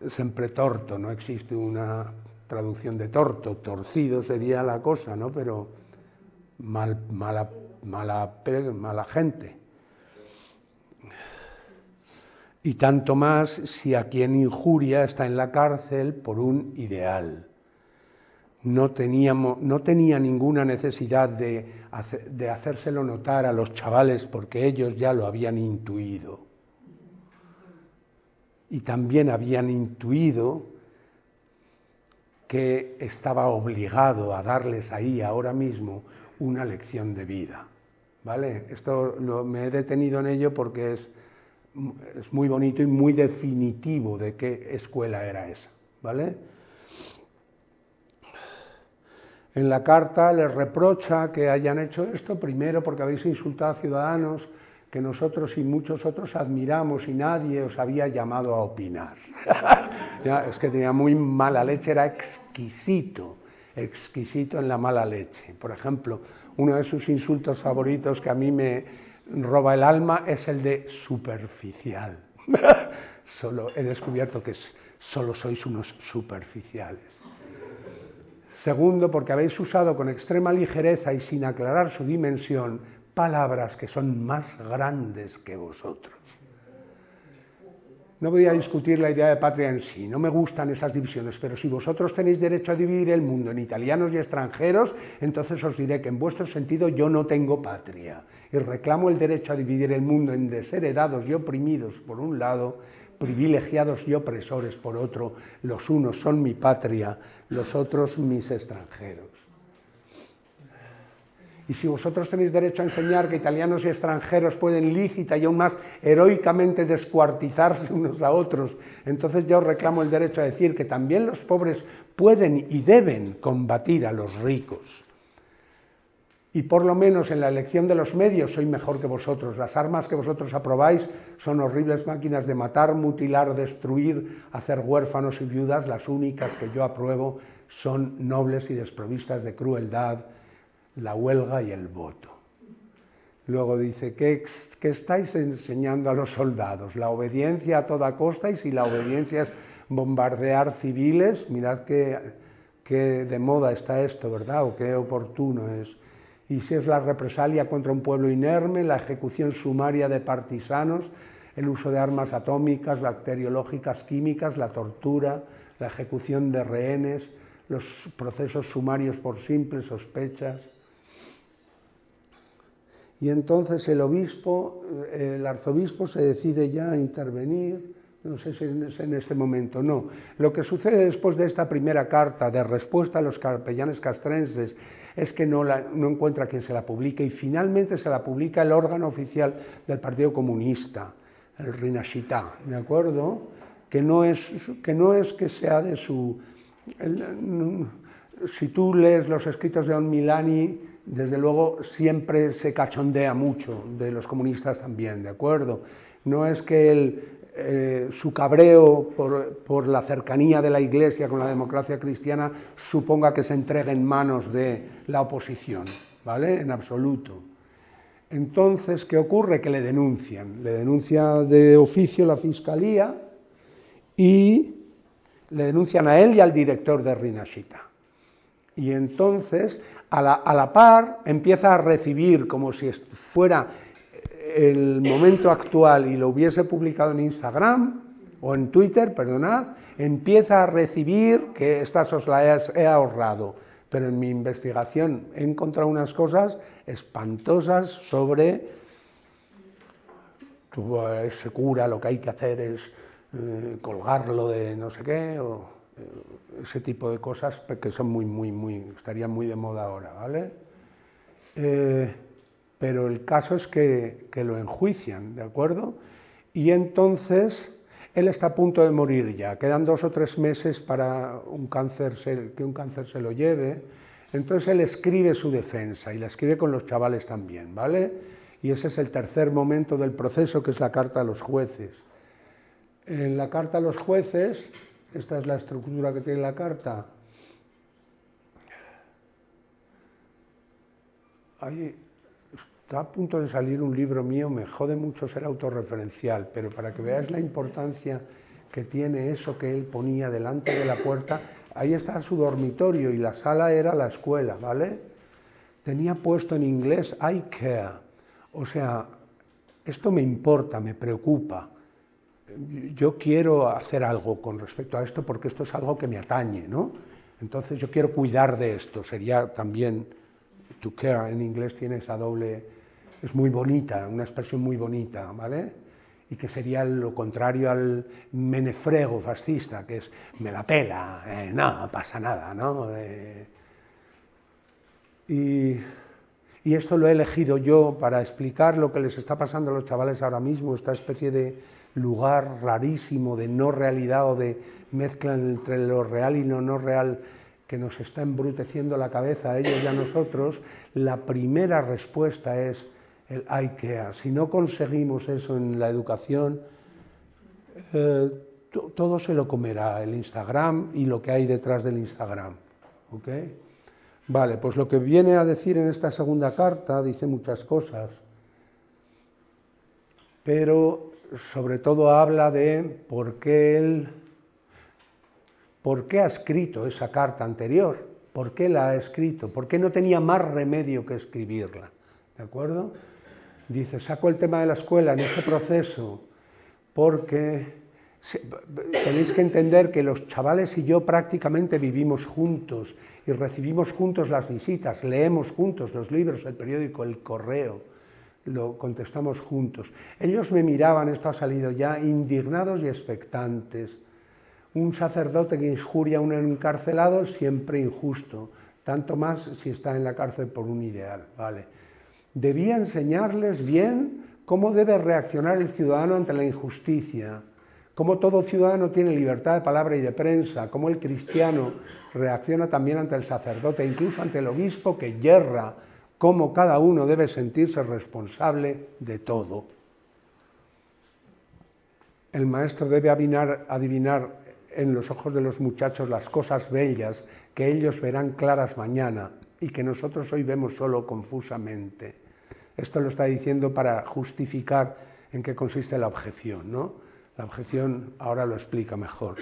Sempre torto, no existe una traducción de torto, torcido sería la cosa, ¿no? Pero mala gente. Y tanto más si a quien injuria está en la cárcel por un ideal. No tenía ninguna necesidad de hacérselo notar a los chavales porque ellos ya lo habían intuido. Y también habían intuido que estaba obligado a darles ahí ahora mismo una lección de vida, ¿vale? Esto me he detenido en ello porque es muy bonito y muy definitivo de qué escuela era esa, ¿vale? En la carta les reprocha que hayan hecho esto, primero porque habéis insultado a ciudadanos que nosotros y muchos otros admiramos y nadie os había llamado a opinar. Ya, es que tenía muy mala leche, era exquisito en la mala leche. Por ejemplo, uno de sus insultos favoritos que a mí me roba el alma es el de superficial. Solo he descubierto que solo sois unos superficiales. Segundo, porque habéis usado con extrema ligereza y sin aclarar su dimensión palabras que son más grandes que vosotros. No voy a discutir la idea de patria en sí, no me gustan esas divisiones, pero si vosotros tenéis derecho a dividir el mundo en italianos y extranjeros, entonces os diré que en vuestro sentido yo no tengo patria y reclamo el derecho a dividir el mundo en desheredados y oprimidos por un lado, privilegiados y opresores por otro. Los unos son mi patria, los otros mis extranjeros. Y si vosotros tenéis derecho a enseñar que italianos y extranjeros pueden lícita y aún más heroicamente descuartizarse unos a otros, entonces yo reclamo el derecho a decir que también los pobres pueden y deben combatir a los ricos. Y por lo menos en la elección de los medios soy mejor que vosotros. Las armas que vosotros aprobáis son horribles máquinas de matar, mutilar, destruir, hacer huérfanos y viudas. Las únicas que yo apruebo son nobles y desprovistas de crueldad, la huelga y el voto. Luego dice, ¿qué estáis enseñando a los soldados? La obediencia a toda costa, y si la obediencia es bombardear civiles, mirad qué de moda está esto, ¿verdad? O qué oportuno es. Y si es la represalia contra un pueblo inerme, la ejecución sumaria de partisanos, el uso de armas atómicas, bacteriológicas, químicas, la tortura, la ejecución de rehenes, los procesos sumarios por simples sospechas. Y entonces el arzobispo se decide ya a intervenir, no sé si es en este momento, no. Lo que sucede después de esta primera carta de respuesta a los capellanes castrenses es que no encuentra quien se la publique y finalmente se la publica el órgano oficial del Partido Comunista, el Rinascita, ¿de acuerdo? Que no es que sea de su... si tú lees los escritos de Don Milani, desde luego siempre se cachondea mucho de los comunistas también, ¿de acuerdo? No es que su cabreo por la cercanía de la Iglesia con la democracia cristiana suponga que se entregue en manos de la oposición, ¿vale? En absoluto. Entonces, ¿qué ocurre? Que le denuncian. Le denuncia de oficio la Fiscalía y le denuncian a él y al director de Rinascita. Y entonces, a la par, empieza a recibir, como si fuera el momento actual y lo hubiese publicado en Instagram o en Twitter, perdonad, empieza a recibir, que estas os las he ahorrado, pero en mi investigación he encontrado unas cosas espantosas sobre ese cura, lo que hay que hacer es colgarlo de no sé qué, o ese tipo de cosas que son estarían muy de moda ahora, ¿vale? Pero el caso es que lo enjuician, ¿de acuerdo? y entonces él está a punto de morir ya, quedan 2 o 3 meses para que un cáncer se lo lleve, entonces él escribe su defensa y la escribe con los chavales también, ¿vale? Y ese es el tercer momento del proceso, que es la carta a los jueces. En la carta a los jueces, esta es la estructura que tiene la carta. Ahí está a punto de salir un libro mío, me jode mucho ser autorreferencial, pero para que veáis la importancia que tiene eso que él ponía delante de la puerta, ahí está su dormitorio y la sala era la escuela, ¿vale? Tenía puesto en inglés I care, o sea, esto me importa, me preocupa, yo quiero hacer algo con respecto a esto porque esto es algo que me atañe, ¿no? Entonces yo quiero cuidar de esto, sería también to care en inglés tiene esa doble, es muy bonita, una expresión muy bonita, ¿vale? Y que sería lo contrario al menefrego fascista, que es me la pela, no pasa nada, ¿no? Y esto lo he elegido yo para explicar lo que les está pasando a los chavales ahora mismo, esta especie de lugar rarísimo de no realidad o de mezcla entre lo real y lo no real que nos está embruteciendo la cabeza a ellos y a nosotros. La primera respuesta es el I care. Si no conseguimos eso en la educación, todo se lo comerá el Instagram y lo que hay detrás del Instagram. ¿Ok? Vale, pues lo que viene a decir en esta segunda carta dice muchas cosas, pero sobre todo habla de por qué ha escrito esa carta anterior, por qué la ha escrito, por qué no tenía más remedio que escribirla, ¿de acuerdo? Dice, saco el tema de la escuela en este proceso porque tenéis que entender que los chavales y yo prácticamente vivimos juntos y recibimos juntos las visitas, leemos juntos los libros, el periódico, el correo, lo contestamos juntos. Ellos me miraban, esto ha salido ya, indignados y expectantes. Un sacerdote que injuria a un encarcelado es siempre injusto, tanto más si está en la cárcel por un ideal, ¿vale? Debía enseñarles bien cómo debe reaccionar el ciudadano ante la injusticia, cómo todo ciudadano tiene libertad de palabra y de prensa, cómo el cristiano reacciona también ante el sacerdote, incluso ante el obispo que yerra, cómo cada uno debe sentirse responsable de todo. El maestro debe adivinar en los ojos de los muchachos las cosas bellas que ellos verán claras mañana y que nosotros hoy vemos solo confusamente. Esto lo está diciendo para justificar en qué consiste la objeción, ¿no? La objeción ahora lo explica mejor.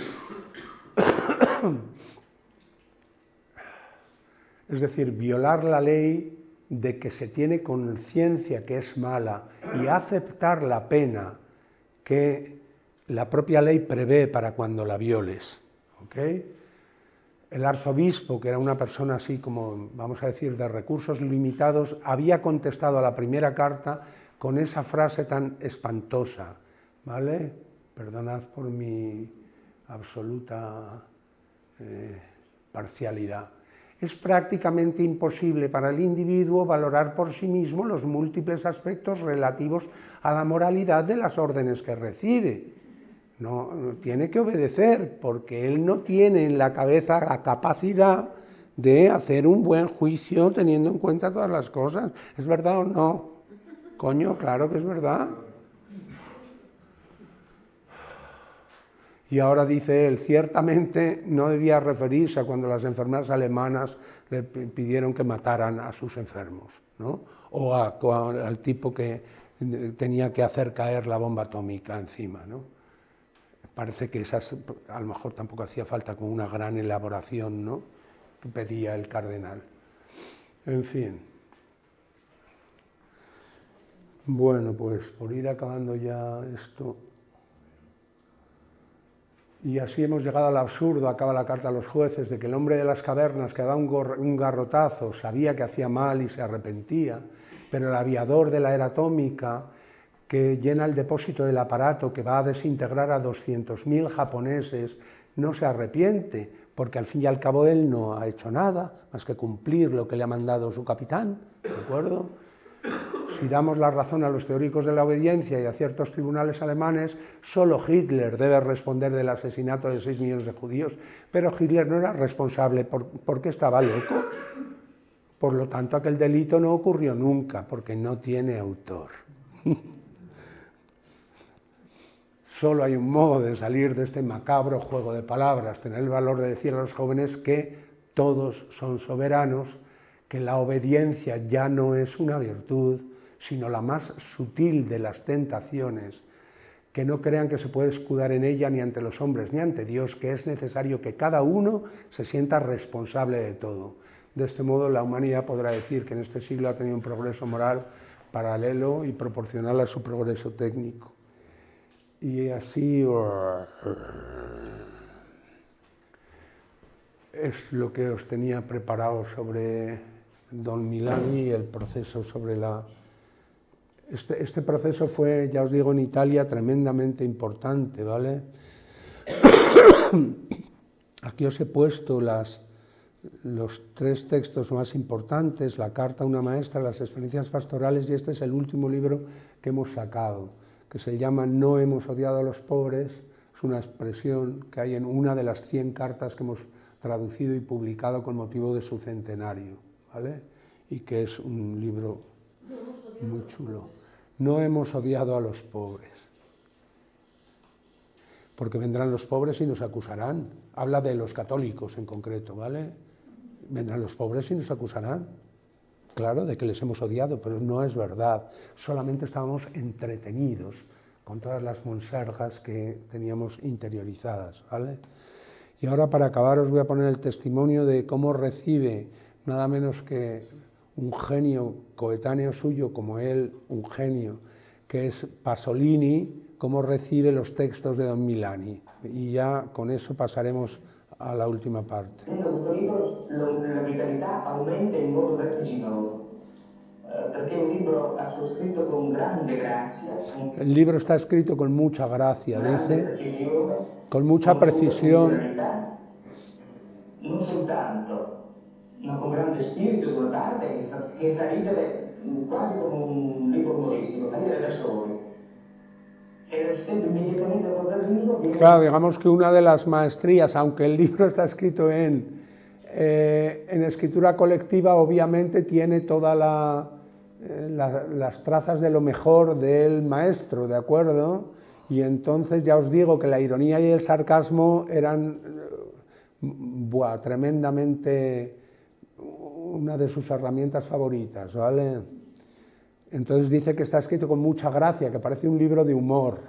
Es decir, violar la ley de que se tiene conciencia que es mala y aceptar la pena que la propia ley prevé para cuando la violes. ¿Okay? El arzobispo, que era una persona así como, vamos a decir, de recursos limitados, había contestado a la primera carta con esa frase tan espantosa, ¿vale? Perdonad por mi absoluta parcialidad. Es prácticamente imposible para el individuo valorar por sí mismo los múltiples aspectos relativos a la moralidad de las órdenes que recibe. No tiene que obedecer, porque él no tiene en la cabeza la capacidad de hacer un buen juicio teniendo en cuenta todas las cosas. ¿Es verdad o no? Coño, claro que es verdad. Y ahora dice él, ciertamente no debía referirse a cuando las enfermeras alemanas le pidieron que mataran a sus enfermos, ¿no? O al tipo que tenía que hacer caer la bomba atómica encima, ¿no? Parece que esas, a lo mejor tampoco hacía falta con una gran elaboración, ¿no?, que pedía el cardenal. En fin. Bueno, pues por ir acabando ya esto. Y así hemos llegado al absurdo, acaba la carta a los jueces, de que el hombre de las cavernas que daba un garrotazo sabía que hacía mal y se arrepentía, pero el aviador de la era atómica que llena el depósito del aparato que va a desintegrar a 200.000 japoneses, no se arrepiente, porque al fin y al cabo él no ha hecho nada más que cumplir lo que le ha mandado su capitán, ¿de acuerdo? si damos la razón a los teóricos de la obediencia y a ciertos tribunales alemanes, solo Hitler debe responder del asesinato de 6 millones de judíos, pero Hitler no era responsable porque estaba loco. Por lo tanto, aquel delito no ocurrió nunca, porque no tiene autor. Solo hay un modo de salir de este macabro juego de palabras, tener el valor de decir a los jóvenes que todos son soberanos, que la obediencia ya no es una virtud, sino la más sutil de las tentaciones, que no crean que se puede escudar en ella ni ante los hombres ni ante Dios, que es necesario que cada uno se sienta responsable de todo. De este modo la humanidad podrá decir que en este siglo ha tenido un progreso moral paralelo y proporcional a su progreso técnico. Y así es lo que os tenía preparado sobre Don Milani y el proceso sobre la... Este proceso fue, ya os digo, en Italia tremendamente importante, ¿vale? Aquí os he puesto los 3 textos más importantes, la carta a una maestra, las experiencias pastorales, y este es el último libro que hemos sacado, que se llama No hemos odiado a los pobres. Es una expresión que hay en una de las 100 cartas que hemos traducido y publicado con motivo de su centenario, ¿vale? Y que es un libro muy chulo. No hemos odiado a los pobres, porque vendrán los pobres y nos acusarán. Habla de los católicos en concreto, ¿vale? Vendrán los pobres y nos acusarán, claro, de que les hemos odiado, pero no es verdad. Solamente estábamos entretenidos con todas las monsergas que teníamos interiorizadas, ¿vale? Y ahora, para acabar, os voy a poner el testimonio de cómo recibe nada menos que un genio coetáneo suyo como él, un genio, que es Pasolini, cómo recibe los textos de Don Milani. Y ya con eso pasaremos a la última parte. Questo libro la vitalità aumenta in modo vertiginoso, perché è un libro scritto con grande grazia. El libro está escrito con mucha gracia, dice, Precisione, con mucha precisión, non soltanto, ma con grande spirito, da una parte, che fa ridere quasi come un libro umoristico, fa ridere da soli. E nello stesso immediatamente dopo il riso viene... Claro, digamos que una de las maestrías, aunque el libro está escrito en escritura colectiva, obviamente tiene todas las trazas de lo mejor del maestro, ¿de acuerdo? Y entonces ya os digo que la ironía y el sarcasmo eran tremendamente una de sus herramientas favoritas, ¿vale? Entonces dice que está escrito con mucha gracia, que parece un libro de humor.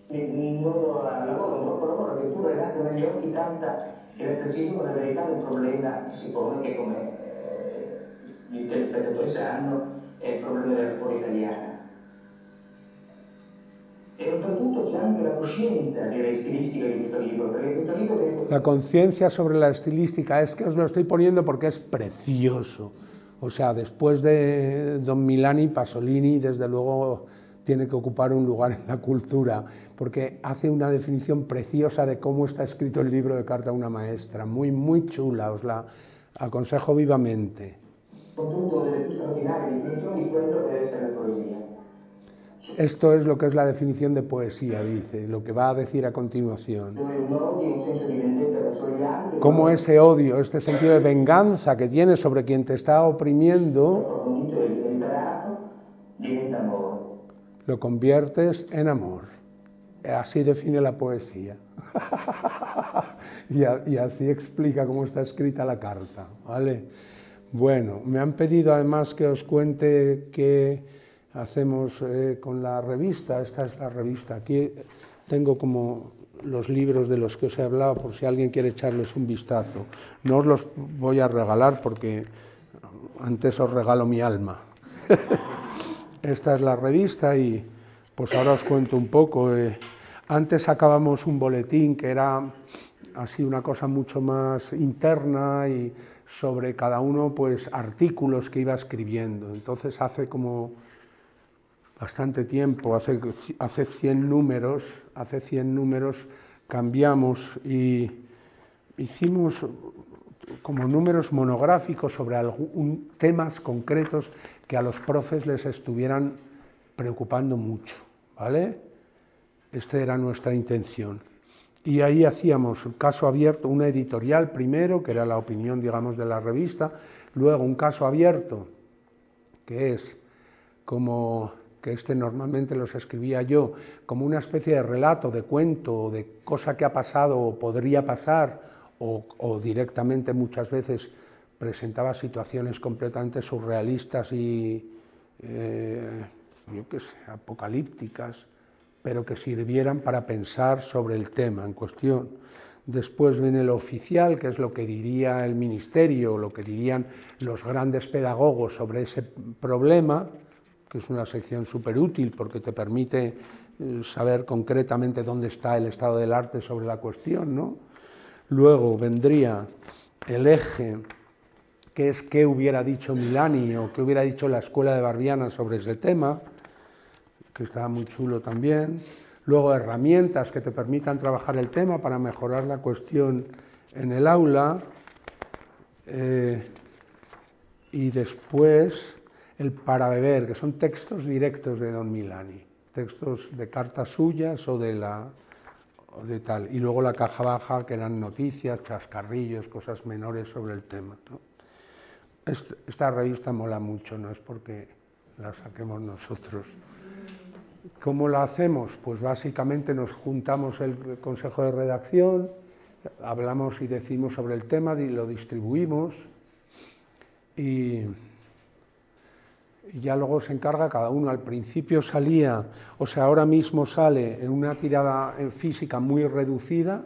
In modo lavoro, un troppo lavoro, addirittura il lacrime negli occhi, tanta è la precisione, la verità del problema che si pone, che come i telespettatori sanno è il problema della scuola italiana. E oltretutto c'è anche la coscienza della stilistica di questo libro, perché questo libro viene... La conciencia sobre la estilística, es que os lo estoy poniendo porque es precioso. O sea, después de Don Milani, Pasolini, desde luego, tiene que ocupar un lugar en la cultura, porque hace una definición preciosa de cómo está escrito el libro de Carta a una maestra, muy, muy chula, os la aconsejo vivamente. Contenuto delle più straordinarie definizioni di quello che deve essere la poesia. Esto es lo que es la definición de poesía, dice, lo que va a decir a continuación. Dove un odio, un senso di vendetta verso gli altri, Cómo ese odio, este sentido de venganza que tienes sobre quien te está oprimiendo, approfondito e deliberato, diventa amore. lo conviertes en amor. Así define la poesía. y así explica cómo está escrita la carta, ¿vale? Bueno, me han pedido además que os cuente qué hacemos con la revista. Esta es la revista. Aquí tengo como los libros de los que os he hablado, por si alguien quiere echarles un vistazo. No os los voy a regalar porque antes os regalo mi alma. Esta es la revista y pues ahora os cuento un poco. Antes sacábamos un boletín que era así una cosa mucho más interna y sobre cada uno pues artículos que iba escribiendo. Entonces hace como bastante tiempo, hace 100 números cambiamos y hicimos como números monográficos sobre temas concretos que a los profes les estuvieran preocupando mucho, ¿vale? Esta era nuestra intención. Y ahí hacíamos un caso abierto, una editorial primero, que era la opinión, digamos, de la revista, luego un caso abierto, que es como, que normalmente los escribía yo, como una especie de relato, de cuento, de cosa que ha pasado o podría pasar, o directamente muchas veces presentaba situaciones completamente surrealistas y, yo qué sé, apocalípticas, pero que sirvieran para pensar sobre el tema en cuestión. Después viene lo oficial, que es lo que diría el ministerio, lo que dirían los grandes pedagogos sobre ese problema, que es una sección súper útil porque te permite saber concretamente dónde está el estado del arte sobre la cuestión, ¿no? Luego vendría el eje, que es qué hubiera dicho Milani o qué hubiera dicho la Escuela de Barbiana sobre ese tema, que está muy chulo también. Luego herramientas que te permitan trabajar el tema para mejorar la cuestión en el aula. Y después el para beber, que son textos directos de don Milani, textos de cartas suyas o de tal. Y luego la caja baja, que eran noticias, chascarrillos, cosas menores sobre el tema, ¿no? Esta revista mola mucho, no es porque la saquemos nosotros. ¿Cómo la hacemos? Pues básicamente nos juntamos el consejo de redacción, hablamos y decimos sobre el tema, y lo distribuimos, y ya luego se encarga cada uno. Al principio salía, o sea, ahora mismo sale en una tirada en física muy reducida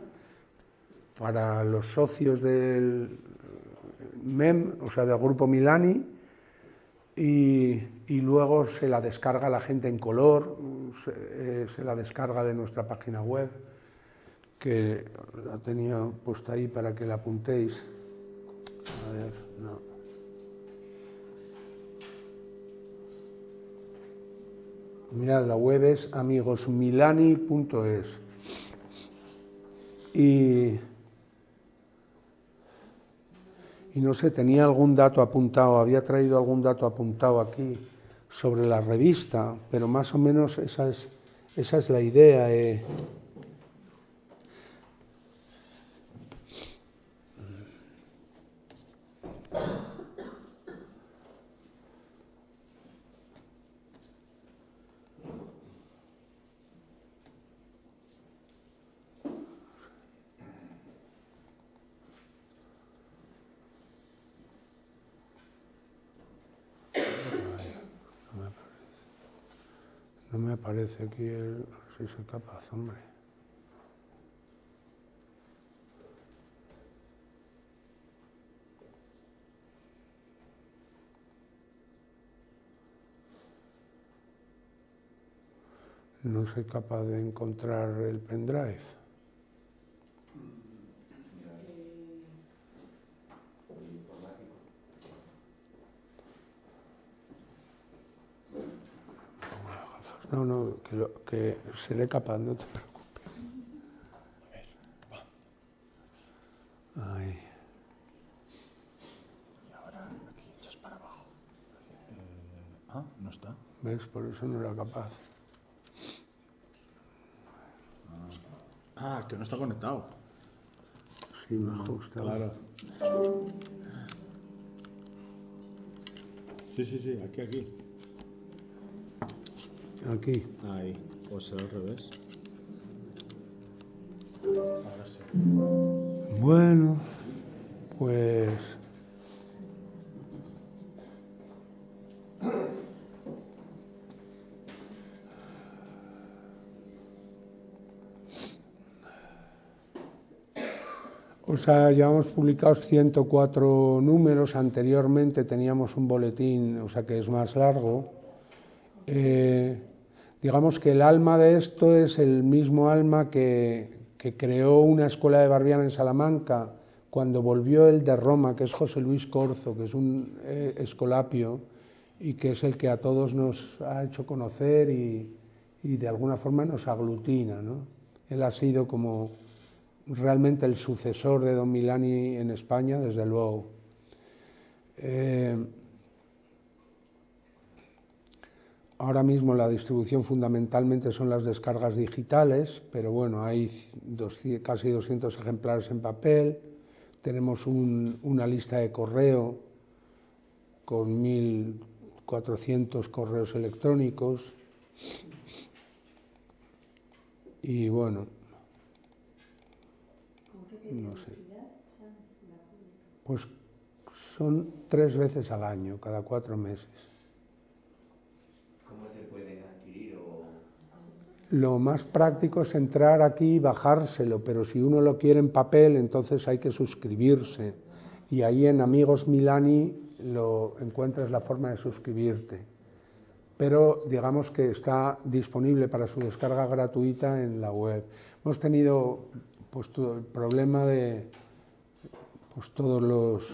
para los socios del MEM, o sea, del Grupo Milani, y luego se la descarga la gente en color, se la descarga de nuestra página web, que la tenía puesta ahí para que la apuntéis. A ver, no. Mirad, la web es amigosmilani.es. Y no sé, tenía algún dato apuntado, había traído algún dato apuntado aquí sobre la revista, pero más o menos esa es la idea. No me aparece aquí si soy capaz, hombre. No soy capaz de encontrar el pendrive. No, que seré capaz, no te preocupes. Ahí. Y ahora aquí echas para abajo. No está. ¿Ves? Por eso no era capaz. Que no está conectado. Sí, me ajusta. Claro. Sí, aquí. Aquí. Ahí, o será al revés. Ahora sí. Bueno, pues o sea, llevamos publicados 104 números. Anteriormente teníamos un boletín, o sea, que es más largo. Digamos que el alma de esto es el mismo alma que creó una escuela de Barbiana en Salamanca cuando volvió el de Roma, que es José Luis Corzo, que es un escolapio y que es el que a todos nos ha hecho conocer y de alguna forma nos aglutina, ¿no? Él ha sido como realmente el sucesor de Don Milani en España, desde luego. Ahora mismo la distribución fundamentalmente son las descargas digitales, pero bueno, hay casi 200 ejemplares en papel. Tenemos una lista de correo con 1.400 correos electrónicos. Y bueno, no sé. Pues son 3 veces al año, cada 4 meses. ¿Cómo se pueden adquirir? Lo más práctico es entrar aquí y bajárselo, pero si uno lo quiere en papel, entonces hay que suscribirse. Y ahí en Amigos Milani lo encuentras la forma de suscribirte. Pero digamos que está disponible para su descarga gratuita en la web. Hemos tenido pues todo el problema de pues todos los,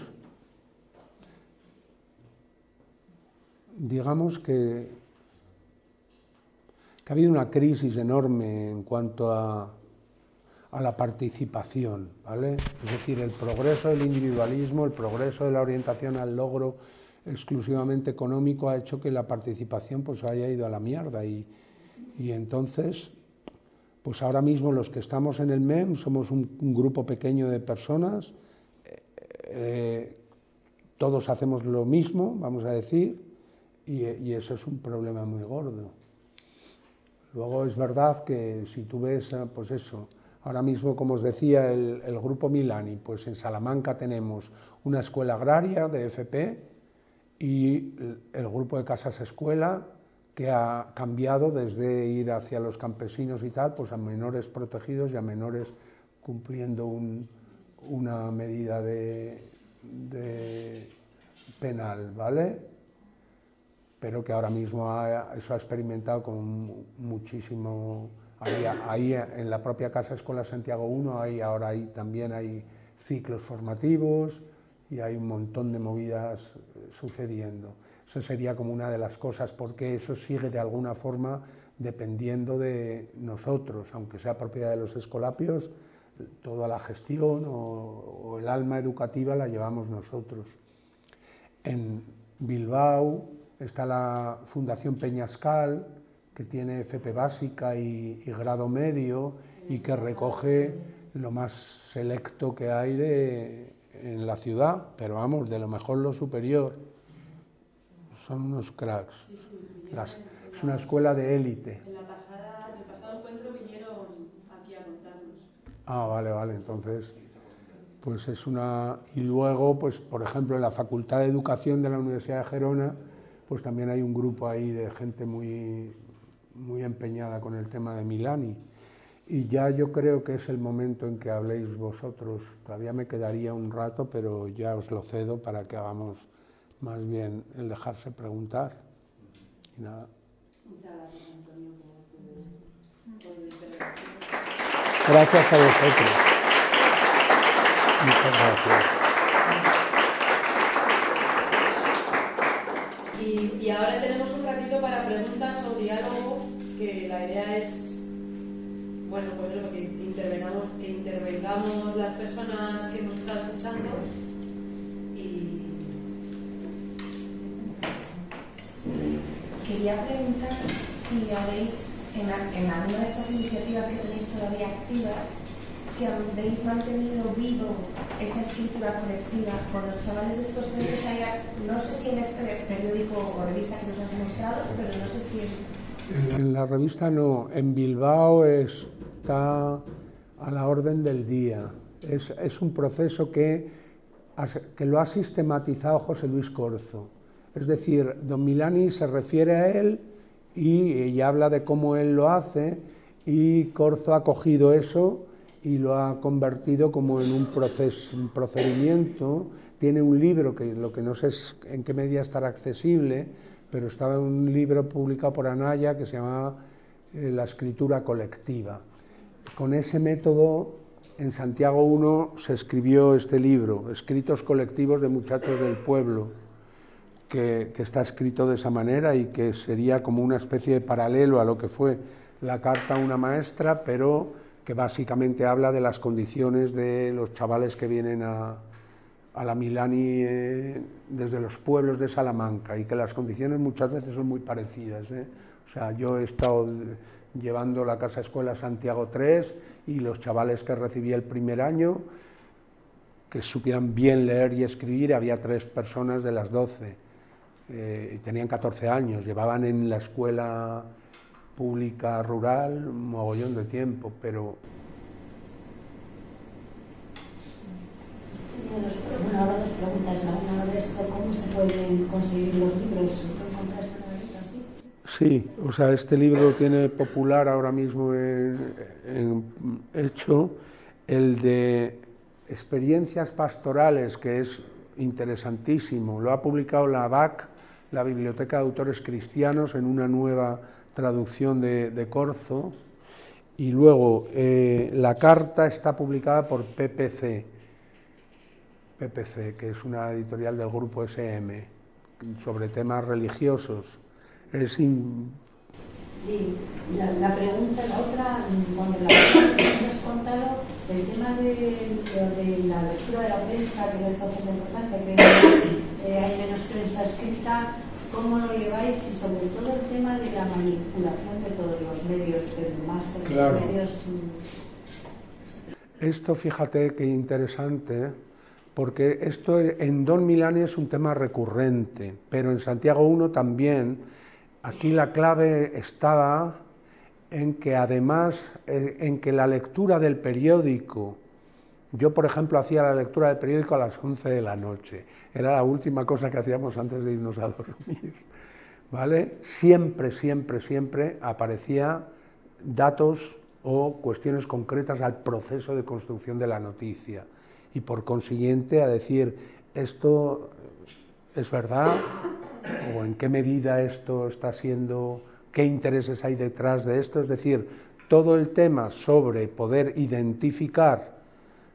digamos que ha habido una crisis enorme en cuanto a la participación, ¿vale? Es decir, el progreso del individualismo, el progreso de la orientación al logro exclusivamente económico ha hecho que la participación pues haya ido a la mierda y entonces pues ahora mismo los que estamos en el MEM somos un grupo pequeño de personas, todos hacemos lo mismo, vamos a decir, y eso es un problema muy gordo. Luego es verdad que si tú ves, pues eso, ahora mismo, como os decía, el grupo Milani, pues en Salamanca tenemos una escuela agraria de FP y el grupo de casas escuela que ha cambiado desde ir hacia los campesinos y tal, pues a menores protegidos y a menores cumpliendo una medida de penal, ¿vale? Pero que ahora mismo eso ha experimentado con muchísimo. Ahí en la propia Casa Escuela Santiago I, ahora también hay ciclos formativos y hay un montón de movidas sucediendo. Eso sería como una de las cosas, porque eso sigue de alguna forma dependiendo de nosotros, aunque sea propiedad de los escolapios, toda la gestión o el alma educativa la llevamos nosotros. En Bilbao está la Fundación Peñascal, que tiene FP básica y grado medio y que recoge lo más selecto que hay en la ciudad, pero vamos, de lo mejor lo superior. Son unos cracks. Es una escuela de élite. En el pasado encuentro vinieron aquí a contarnos. Ah, vale, entonces, pues es una. Y luego, pues por ejemplo, en la Facultad de Educación de la Universidad de Gerona, pues también hay un grupo ahí de gente muy empeñada con el tema de Milani. Y ya yo creo que es el momento en que habléis vosotros. Todavía me quedaría un rato, pero ya os lo cedo para que hagamos más bien el dejarse preguntar. Y nada. Muchas gracias, Antonio, por tu intervención. Gracias a vosotros. Muchas gracias. Y ahora tenemos un ratito para preguntas o diálogo, que la idea es, bueno, pues eso, que intervengamos las personas que nos están escuchando y... Quería preguntar si habéis, en alguna de estas iniciativas que tenéis todavía activas, si habéis mantenido vivo esa escritura colectiva con los chavales de estos centros. No sé si en este periódico o revista que nos has mostrado, pero no sé si... En la revista no, en Bilbao está a la orden del día. Es un proceso que lo ha sistematizado José Luis Corzo. Es decir, Don Milani se refiere a él y habla de cómo él lo hace, y Corzo ha cogido eso y lo ha convertido como en un procedimiento. Tiene un libro que lo que no sé es en qué medida estará accesible, pero estaba en un libro publicado por Anaya que se llama La escritura colectiva. Con ese método, en Santiago I se escribió este libro, Escritos colectivos de muchachos del pueblo, que está escrito de esa manera y que sería como una especie de paralelo a lo que fue la carta a una maestra, pero que básicamente habla de las condiciones de los chavales que vienen a la Milani desde los pueblos de Salamanca, y que las condiciones muchas veces son muy parecidas. O sea, yo he estado llevando la Casa Escuela Santiago 3 y los chavales que recibí el primer año, que supieran bien leer y escribir, había 3 personas de las 12, y tenían 14 años, llevaban en la escuela pública rural un mogollón de tiempo, pero... Bueno, ahora 2 preguntas. La una es cómo se pueden conseguir los libros. ¿Encontrar esta novelita así? Sí, o sea, este libro tiene popular ahora mismo hecho el de experiencias pastorales, que es interesantísimo. Lo ha publicado la BAC, la Biblioteca de Autores Cristianos, en una nueva traducción de Corzo, y luego la carta está publicada por PPC, que es una editorial del grupo SM, sobre temas religiosos. La pregunta, la otra, bueno, la otra que nos has contado, el tema de la lectura de la prensa, que no es bastante importante, que hay menos prensa escrita, ¿cómo lo lleváis? Y sobre todo el tema de la manipulación de todos los medios, más claro. Los medios... Esto, fíjate qué interesante, porque esto en Don Milani es un tema recurrente, pero en Santiago 1 también. Aquí la clave estaba en que además, en que la lectura del periódico, yo por ejemplo hacía la lectura del periódico a las 11 de la noche, era la última cosa que hacíamos antes de irnos a dormir, ¿vale? Siempre aparecía datos o cuestiones concretas al proceso de construcción de la noticia, y por consiguiente a decir, esto es verdad, o en qué medida esto está siendo, qué intereses hay detrás de esto. Es decir, todo el tema sobre poder identificar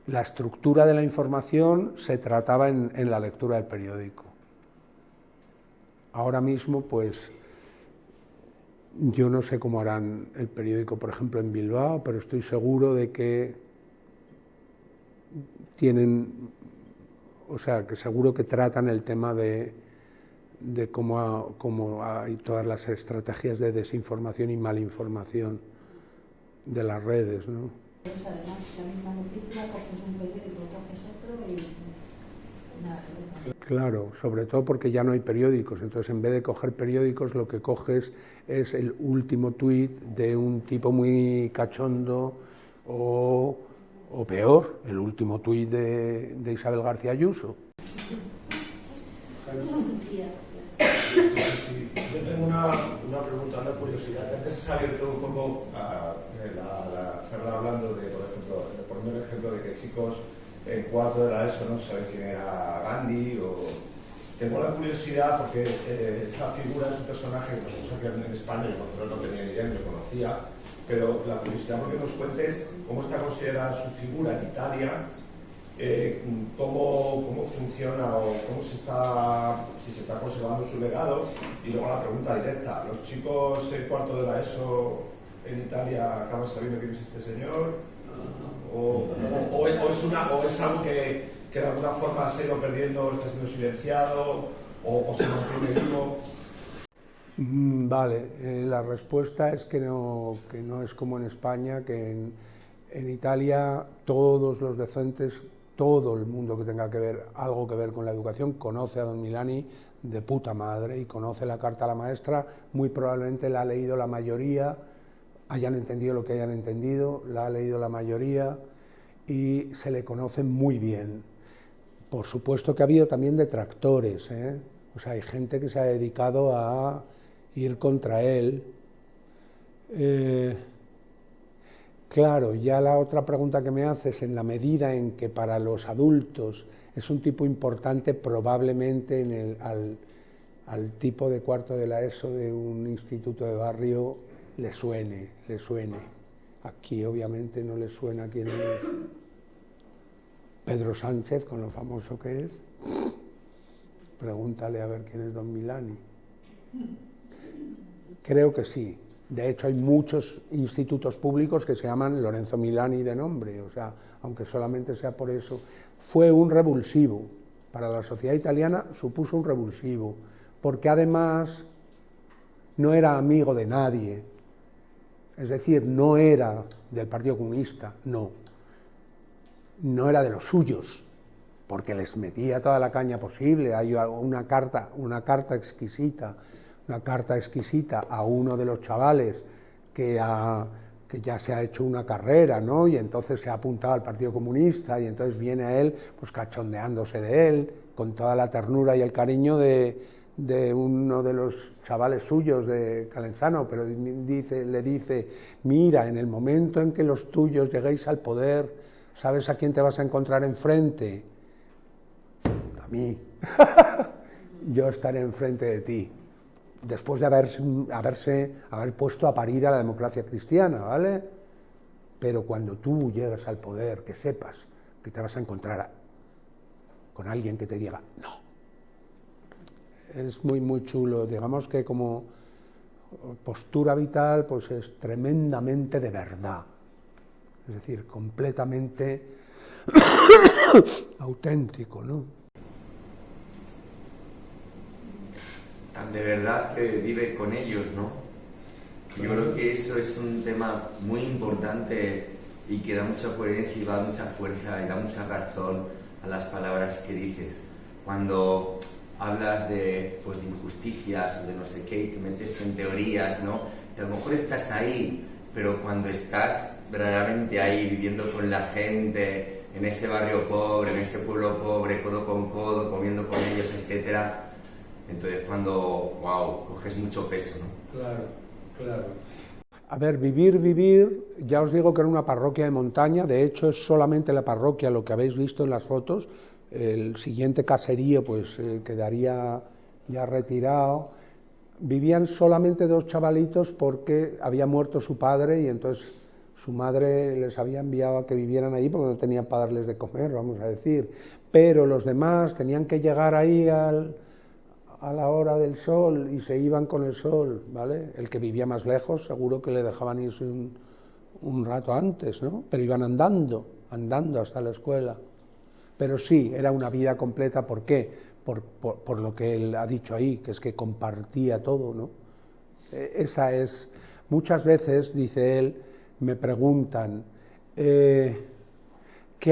la estructura de la información se trataba en la lectura del periódico. Ahora mismo, pues, yo no sé cómo harán el periódico, por ejemplo, en Bilbao, pero estoy seguro de que tienen, o sea, que seguro que tratan el tema de cómo hay todas las estrategias de desinformación y malinformación de las redes, ¿no? Pues además, la misma noticia, coges un periódico, coges otro y nada. Claro, sobre todo porque ya no hay periódicos, entonces en vez de coger periódicos lo que coges es el último tuit de un tipo muy cachondo o peor, el último tuit de Isabel García Ayuso. Yo tengo una pregunta, una curiosidad. Antes has abierto un poco la charla hablando de, por ejemplo, poniendo el ejemplo de que chicos en cuarto de la ESO no saben quién era Gandhi. Tengo la curiosidad porque esta figura es un personaje, pues, cosa que en España yo por ejemplo no tenía ni idea, ni lo conocía, pero la curiosidad porque nos cuentes cómo está considerada su figura en Italia, cómo funciona o si se está conservando su legado, y luego la pregunta directa, ¿los chicos en cuarto de la ESO en Italia acaban sabiendo quién es este señor? ¿O es algo que de alguna forma se ha ido perdiendo, está siendo silenciado o se mantiene vivo? Vale, la respuesta es que no es como en España, que en Italia todos los docentes, todo el mundo que tenga algo que ver con la educación conoce a Don Milani de puta madre y conoce la carta a la maestra, muy probablemente la ha leído la mayoría, hayan entendido lo que hayan entendido, la ha leído la mayoría y se le conoce muy bien. Por supuesto que ha habido también detractores, o sea, hay gente que se ha dedicado a ir contra él. Claro, ya la otra pregunta que me haces, en la medida en que para los adultos es un tipo importante, probablemente al tipo de cuarto de la ESO de un instituto de barrio le suene. Aquí obviamente no le suena quién es Pedro Sánchez, con lo famoso que es. Pregúntale a ver quién es Don Milani. Creo que sí, De hecho, hay muchos institutos públicos que se llaman Lorenzo Milani de nombre, o sea, aunque solamente sea por eso. Fue un revulsivo. Para la sociedad italiana supuso un revulsivo, porque además no era amigo de nadie, es decir, no era del Partido Comunista, no era de los suyos, porque les metía toda la caña posible. Hay una carta exquisita a uno de los chavales que ya se ha hecho una carrera, ¿no? Y entonces se ha apuntado al Partido Comunista, y entonces viene a él, pues cachondeándose de él, con toda la ternura y el cariño de uno de los chavales suyos de Calenzano, pero le dice, mira, en el momento en que los tuyos lleguéis al poder, ¿sabes a quién te vas a encontrar enfrente? A mí. Yo estaré enfrente de ti. Después de haber puesto a parir a la democracia cristiana, ¿vale? Pero cuando tú llegas al poder, que sepas que te vas a encontrar con alguien que te diga no. Es muy, muy chulo. Digamos que como postura vital, pues es tremendamente de verdad. Es decir, completamente auténtico, ¿no? Tan de verdad que vive con ellos, ¿no? Yo creo que eso es un tema muy importante y que da mucha coherencia y da mucha fuerza y da mucha razón a las palabras que dices. Cuando hablas de injusticias o de no sé qué y te metes en teorías, ¿no? Y a lo mejor estás ahí, pero cuando estás verdaderamente ahí, viviendo con la gente, en ese barrio pobre, en ese pueblo pobre, codo con codo, comiendo con ellos, etcétera, entonces cuando, coges mucho peso, ¿no? Claro. A ver, vivir, ya os digo que era una parroquia de montaña, de hecho es solamente la parroquia lo que habéis visto en las fotos, el siguiente caserío pues quedaría ya retirado. Vivían solamente 2 chavalitos porque había muerto su padre y entonces su madre les había enviado a que vivieran ahí porque no tenían para darles de comer, vamos a decir, pero los demás tenían que llegar ahí a la hora del sol y se iban con el sol, ¿vale? El que vivía más lejos seguro que le dejaban irse un rato antes, ¿no? Pero iban andando hasta la escuela. Pero sí, era una vida completa, ¿por qué? Por lo que él ha dicho ahí, que es que compartía todo, ¿no? Esa es, muchas veces, dice él, me preguntan, ¿qué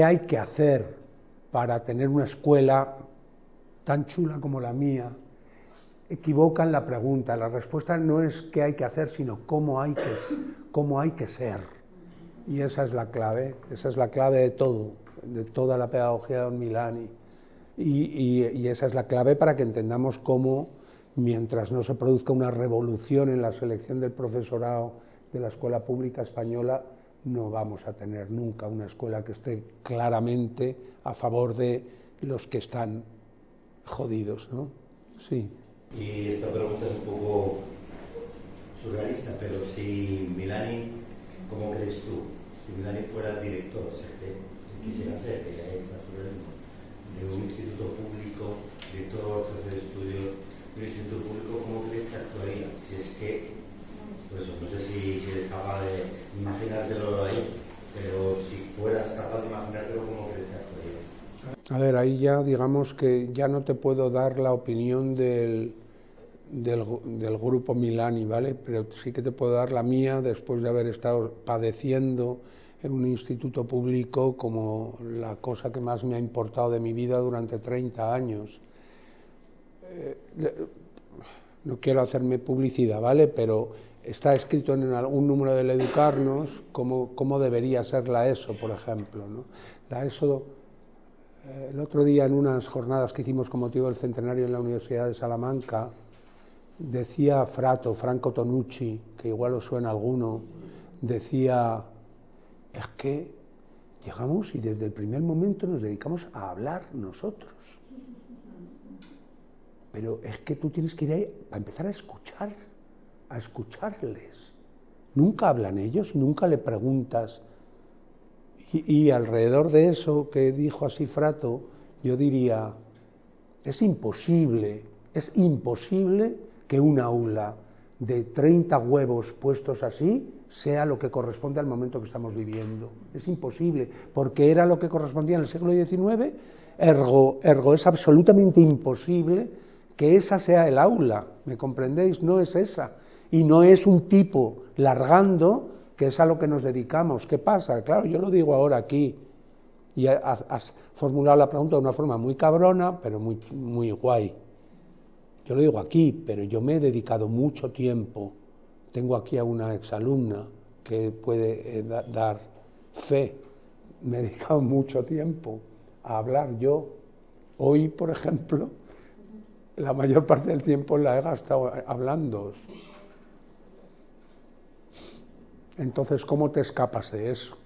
hay que hacer para tener una escuela tan chula como la mía? Equivocan la pregunta, la respuesta no es qué hay que hacer, sino cómo hay que ser. Y esa es la clave de todo, de toda la pedagogía de Don Milani. Y esa es la clave para que entendamos cómo, mientras no se produzca una revolución en la selección del profesorado de la escuela pública española, no vamos a tener nunca una escuela que esté claramente a favor de los que están jodidos, ¿no? Sí. Y esta pregunta es un poco surrealista, pero si Milani, ¿cómo crees tú? Si Milani fuera director, que quisiera ser, que ya está de un instituto público, director de estudios de un instituto público, ¿cómo crees que actuaría? Si es que, pues no sé si eres capaz de imaginártelo ahí, pero si fueras capaz de imaginártelo, ¿cómo crees que actuaría? A ver, ahí ya digamos que ya no te puedo dar la opinión del grupo Milani, ¿vale? Pero sí que te puedo dar la mía después de haber estado padeciendo en un instituto público como la cosa que más me ha importado de mi vida durante 30 años. No quiero hacerme publicidad, ¿vale? Pero está escrito en algún número del Educarnos cómo debería ser la ESO, por ejemplo, ¿no? La ESO, el otro día en unas jornadas que hicimos con motivo del centenario en la Universidad de Salamanca, decía Franco Tonucci, que igual os suena alguno, decía, es que llegamos y desde el primer momento nos dedicamos a hablar nosotros. Pero es que tú tienes que ir ahí para empezar a escucharles. Nunca hablan ellos, nunca le preguntas. Y alrededor de eso que dijo así Frato, yo diría, es imposible que un aula de 30 huevos puestos así sea lo que corresponde al momento que estamos viviendo. Es imposible, porque era lo que correspondía en el siglo XIX, ergo es absolutamente imposible que esa sea el aula, ¿me comprendéis? No es esa, y no es un tipo largando, que es a lo que nos dedicamos. ¿Qué pasa? Claro, yo lo digo ahora aquí, y has formulado la pregunta de una forma muy cabrona, pero muy, muy guay. Yo lo digo aquí, pero yo me he dedicado mucho tiempo, tengo aquí a una exalumna que puede dar fe, me he dedicado mucho tiempo a hablar yo. Hoy, por ejemplo, la mayor parte del tiempo la he gastado hablando. Entonces, ¿cómo te escapas de eso?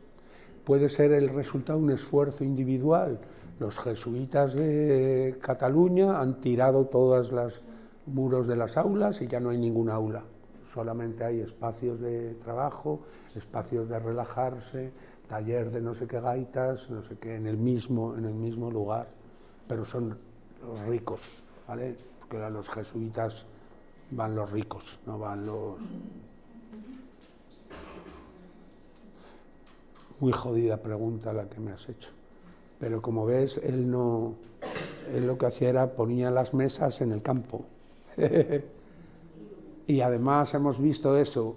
Puede ser el resultado de un esfuerzo individual. Los jesuitas de Cataluña han tirado todos los muros de las aulas y ya no hay ningún aula. Solamente hay espacios de trabajo, espacios de relajarse, taller de no sé qué gaitas, no sé qué, en el mismo lugar. Pero son los ricos, ¿vale? Porque a los jesuitas van los ricos, no van los... Muy jodida pregunta la que me has hecho. Pero como ves, él lo que hacía era ponía las mesas en el campo. Y además hemos visto eso,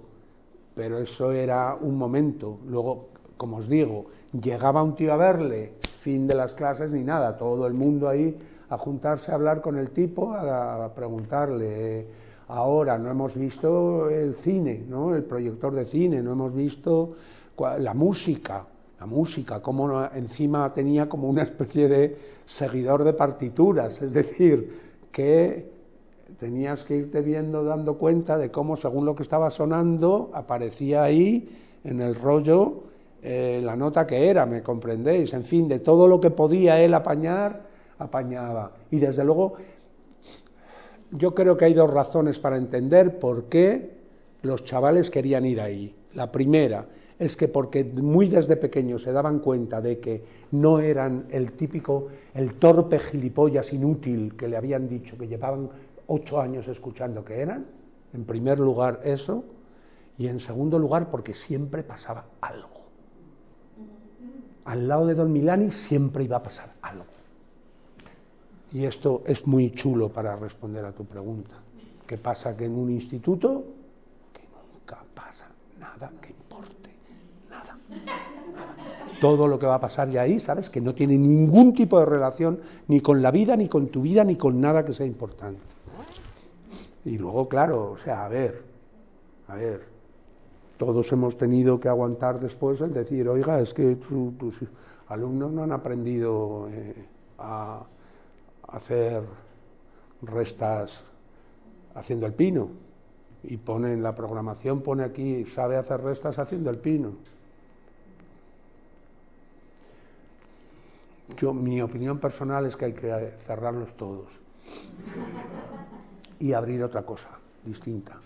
pero eso era un momento. Luego, como os digo, llegaba un tío a verle, fin de las clases ni nada, todo el mundo ahí a juntarse a hablar con el tipo, a preguntarle. Ahora no hemos visto el cine, ¿no? El proyector de cine, no hemos visto la música, como encima tenía como una especie de seguidor de partituras, es decir, que tenías que irte viendo, dando cuenta de cómo según lo que estaba sonando aparecía ahí en el rollo la nota que era, ¿me comprendéis? En fin, de todo lo que podía él apañar, apañaba. Y desde luego, yo creo que hay dos razones para entender por qué los chavales querían ir ahí. La primera es que porque muy desde pequeños se daban cuenta de que no eran el torpe gilipollas inútil que le habían dicho que llevaban 8 años escuchando que eran, en primer lugar eso, y en segundo lugar porque siempre pasaba algo. Al lado de Don Milani siempre iba a pasar algo. Y esto es muy chulo para responder a tu pregunta. ¿Qué pasa? Que en un instituto que nunca pasa nada que importe, nada. Todo lo que va a pasar ya ahí, ¿sabes? Que no tiene ningún tipo de relación ni con la vida, ni con tu vida, ni con nada que sea importante. Y luego, claro, o sea, a ver, todos hemos tenido que aguantar después el decir, oiga, es que tus alumnos no han aprendido a hacer restas haciendo el pino. Y pone en la programación, pone aquí, sabe hacer restas haciendo el pino. Mi opinión personal es que hay que cerrarlos todos y abrir otra cosa distinta.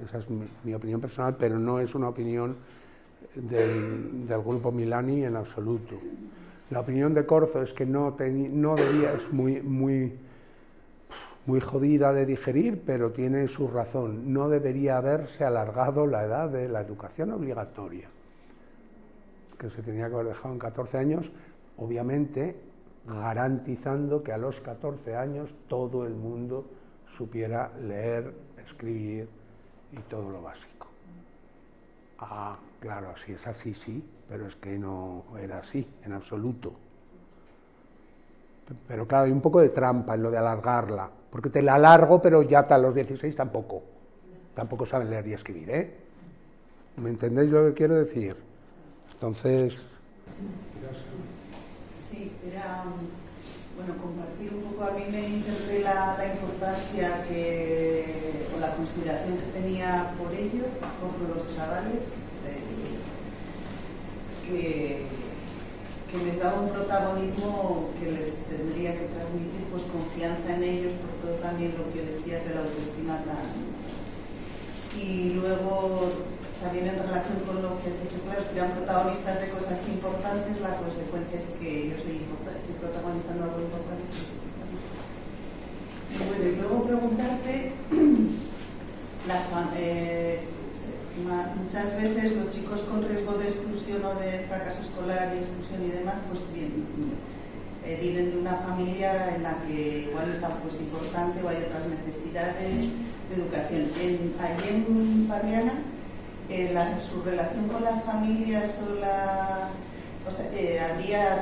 Esa es mi opinión personal, pero no es una opinión del grupo Milani en absoluto. La opinión de Corzo es que no debía, es muy jodida de digerir, pero tiene su razón. No debería haberse alargado la edad de la educación obligatoria, que se tenía que haber dejado en 14 años, obviamente garantizando que a los 14 años todo el mundo supiera leer, escribir y todo lo básico. Ah, claro, si es así, sí, pero es que no era así, en absoluto. Pero claro, hay un poco de trampa en lo de alargarla, porque te la alargo, pero ya hasta los 16 tampoco saben leer y escribir, ¿eh? ¿Me entendéis lo que quiero decir? Entonces... Sí, era... Bueno, compartir un poco, a mí me interpela la importancia o la consideración que tenía por ello, por los chavales, que les daba un protagonismo que les tendría que transmitir pues confianza en ellos, por todo también lo que decías de la autoestima y luego también en relación con lo que has dicho, claro, si eran protagonistas de cosas importantes, la consecuencia es que yo estoy protagonizando algo importante. Y bueno, y luego preguntarte pues viven de una familia en la que igual tampoco es importante o hay otras necesidades de educación. Allí en Barriana, su relación con las familias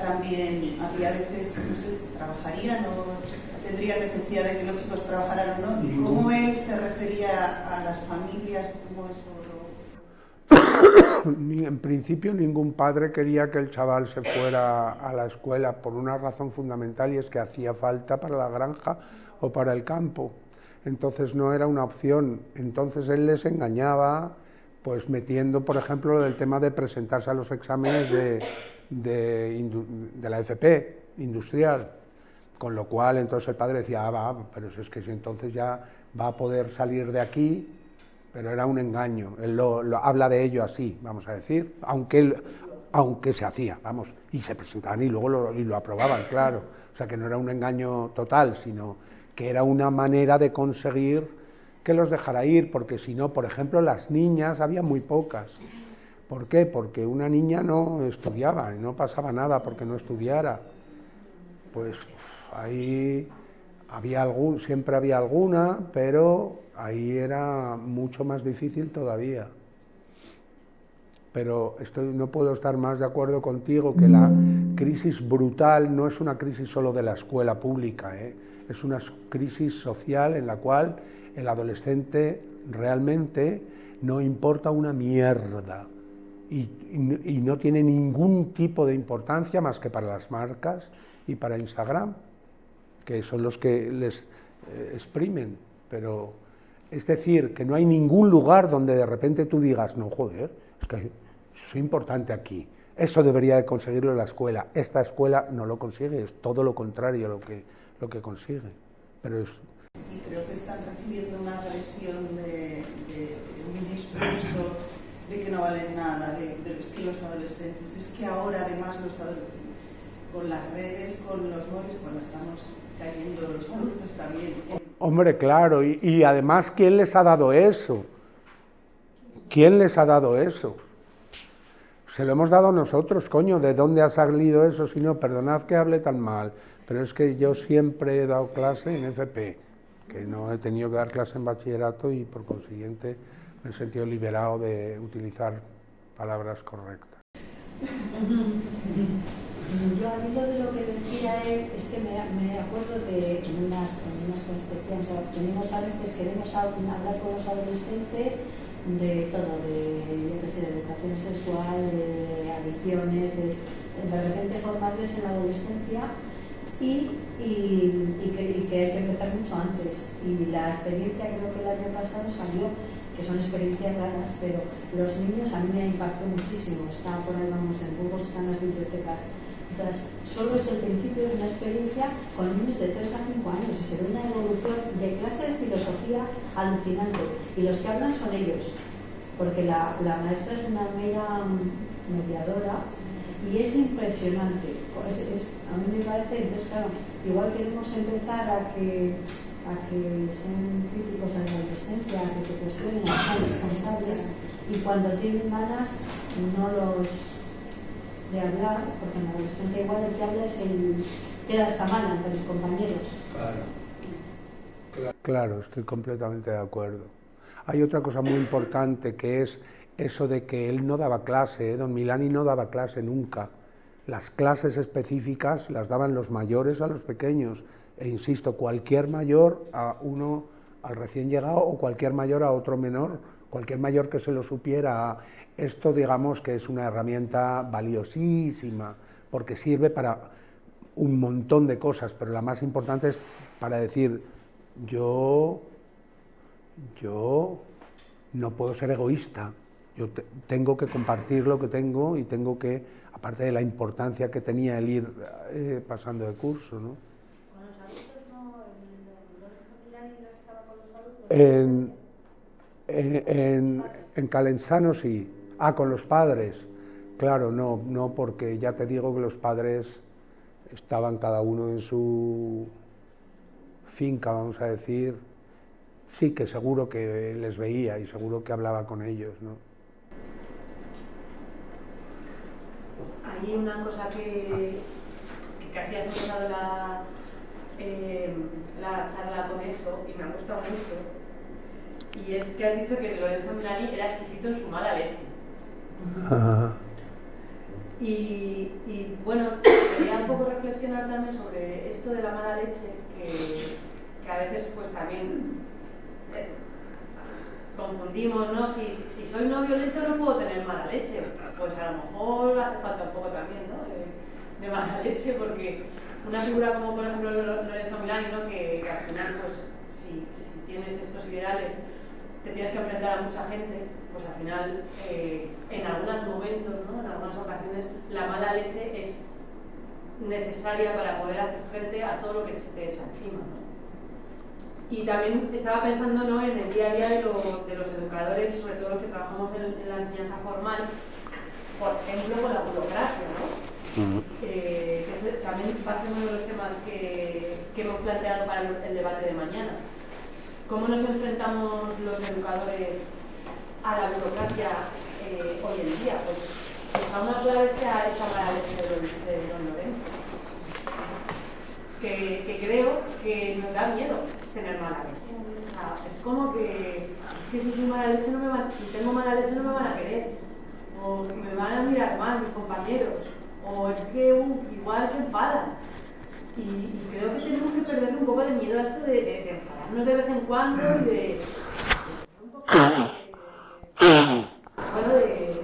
habría veces, no sé, trabajarían o tendría necesidad de que los chicos trabajaran o no, y cómo él se refería a las familias, cómo eso En principio ningún padre quería que el chaval se fuera a la escuela por una razón fundamental, y es que hacía falta para la granja o para el campo. Entonces no era una opción. Entonces él les engañaba, pues metiendo, por ejemplo, lo del tema de presentarse a los exámenes de la FP industrial, con lo cual entonces el padre decía, pero si es que entonces ya va a poder salir de aquí. Pero era un engaño. Él lo habla de ello así, vamos a decir, aunque se hacía, vamos, y se presentaban y luego lo aprobaban, claro. O sea que no era un engaño total, sino que era una manera de conseguir que los dejara ir, porque si no, por ejemplo, las niñas había muy pocas. ¿Por qué? Porque una niña no estudiaba y no pasaba nada porque no estudiara. Pues ahí siempre había alguna, pero ahí era mucho más difícil todavía. Pero no puedo estar más de acuerdo contigo que la crisis brutal no es una crisis solo de la escuela pública, es una crisis social en la cual el adolescente realmente no importa una mierda y no tiene ningún tipo de importancia más que para las marcas y para Instagram, que son los que les exprimen, pero es decir, que no hay ningún lugar donde de repente tú digas, no, joder, es que soy importante aquí, eso debería de conseguirlo la escuela, esta escuela no lo consigue, es todo lo contrario lo que consigue. Pero y creo que están recibiendo una agresión de un discurso de que no valen nada, de los adolescentes. Es que ahora además con las redes, con los móviles, cuando estamos cayendo los adultos también. Hombre, claro, y además, ¿quién les ha dado eso? ¿Quién les ha dado eso? Se lo hemos dado nosotros, coño, ¿de dónde ha salido eso? Si no, perdonad que hable tan mal, pero es que yo siempre he dado clase en FP, que no he tenido que dar clase en bachillerato y por consiguiente me he sentido liberado de utilizar palabras correctas. Yo al hilo de lo que decía él, es que me acuerdo de en unas cosas que decían, tenemos a veces, queremos hablar con los adolescentes de todo, de educación sexual, de adicciones, de repente formarles en la adolescencia y que hay que empezar mucho antes. Y la experiencia, creo que el año pasado salió, que son experiencias raras, pero los niños a mí me impactó muchísimo. Está por ahí, vamos, en Burgos están las bibliotecas. Entonces, solo es el principio de una experiencia con niños de 3 a 5 años y se ve una evolución de clase de filosofía alucinante. Y los que hablan son ellos, porque la maestra es una mera mediadora y es impresionante. A mí me parece, entonces claro, igual queremos empezar a que sean críticos a la adolescencia, a que se cuestionen, a que sean responsables, y cuando tienen ganas no los de hablar, porque en la adolescencia igual el que habla es queda hasta mal ante los compañeros. Claro, estoy completamente de acuerdo. Hay otra cosa muy importante que es eso de que él no daba clase, don Milani no daba clase nunca. Las clases específicas las daban los mayores a los pequeños, e insisto, cualquier mayor a uno, al recién llegado, o cualquier mayor a otro menor, cualquier mayor que se lo supiera. Esto, digamos, que es una herramienta valiosísima, porque sirve para un montón de cosas, pero la más importante es para decir, yo no puedo ser egoísta, yo tengo que compartir lo que tengo y tengo que, aparte de la importancia que tenía el ir pasando de curso, ¿no? ¿Con los adultos no? ¿Milani no estaba con los adultos? En Calenzano sí. Con los padres. Claro, no, porque ya te digo que los padres estaban cada uno en su finca, vamos a decir. Sí, que seguro que les veía y seguro que hablaba con ellos, ¿no? Hay hay una cosa que casi has empezado la charla con eso y me ha gustado mucho, y es que has dicho que Lorenzo Milani era exquisito en su mala leche. Y bueno, quería un poco reflexionar también sobre esto de la mala leche, que a veces pues también confundimos, ¿no? Si soy no violento no puedo tener mala leche, pues a lo mejor hace falta un poco también, ¿no? De mala leche, porque una figura como por ejemplo Lorenzo Milani, ¿no? que al final pues si tienes estos ideales te tienes que enfrentar a mucha gente, pues al final en algunos momentos, ¿no? En algunas ocasiones la mala leche es necesaria para poder hacer frente a todo lo que se te echa encima, ¿no? Y también estaba pensando, ¿no? En el día a día de los educadores, sobre todo los que trabajamos en la enseñanza formal, por ejemplo con la burocracia, ¿no? Que también va a ser uno de los temas que hemos planteado para el debate de mañana. ¿Cómo nos enfrentamos los educadores a la burocracia hoy en día? Pues quizá una clave sea esa mala leche de don Lorenzo, que creo que nos da miedo tener mala leche. O sea, es como que si tengo mala leche no me van a querer, o me van a mirar mal mis compañeros, o es que igual se enfadan. Y creo que tenemos que perderle un poco de miedo a esto de enfadarnos de vez en cuando y de un poco de eso,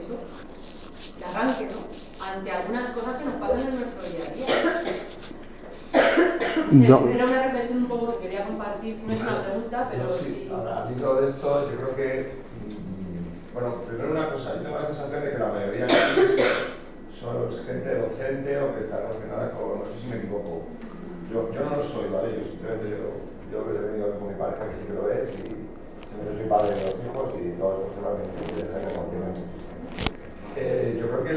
de arranque, ¿no? Ante algunas cosas que nos pasan en nuestro día a día. Era una reflexión un poco que quería compartir, no es una pregunta, pero sí. Al hilo de esto, yo creo que, bueno, primero una cosa, yo tengo la sensación de que la mayoría de son gente docente o que está relacionada con, no sé si me equivoco, yo no lo soy, ¿vale? Yo simplemente yo he venido con mi pareja que sí que lo es y yo soy padre de 2 hijos y todos estos temas me interesan y me emocionan muchísimo. Yo creo que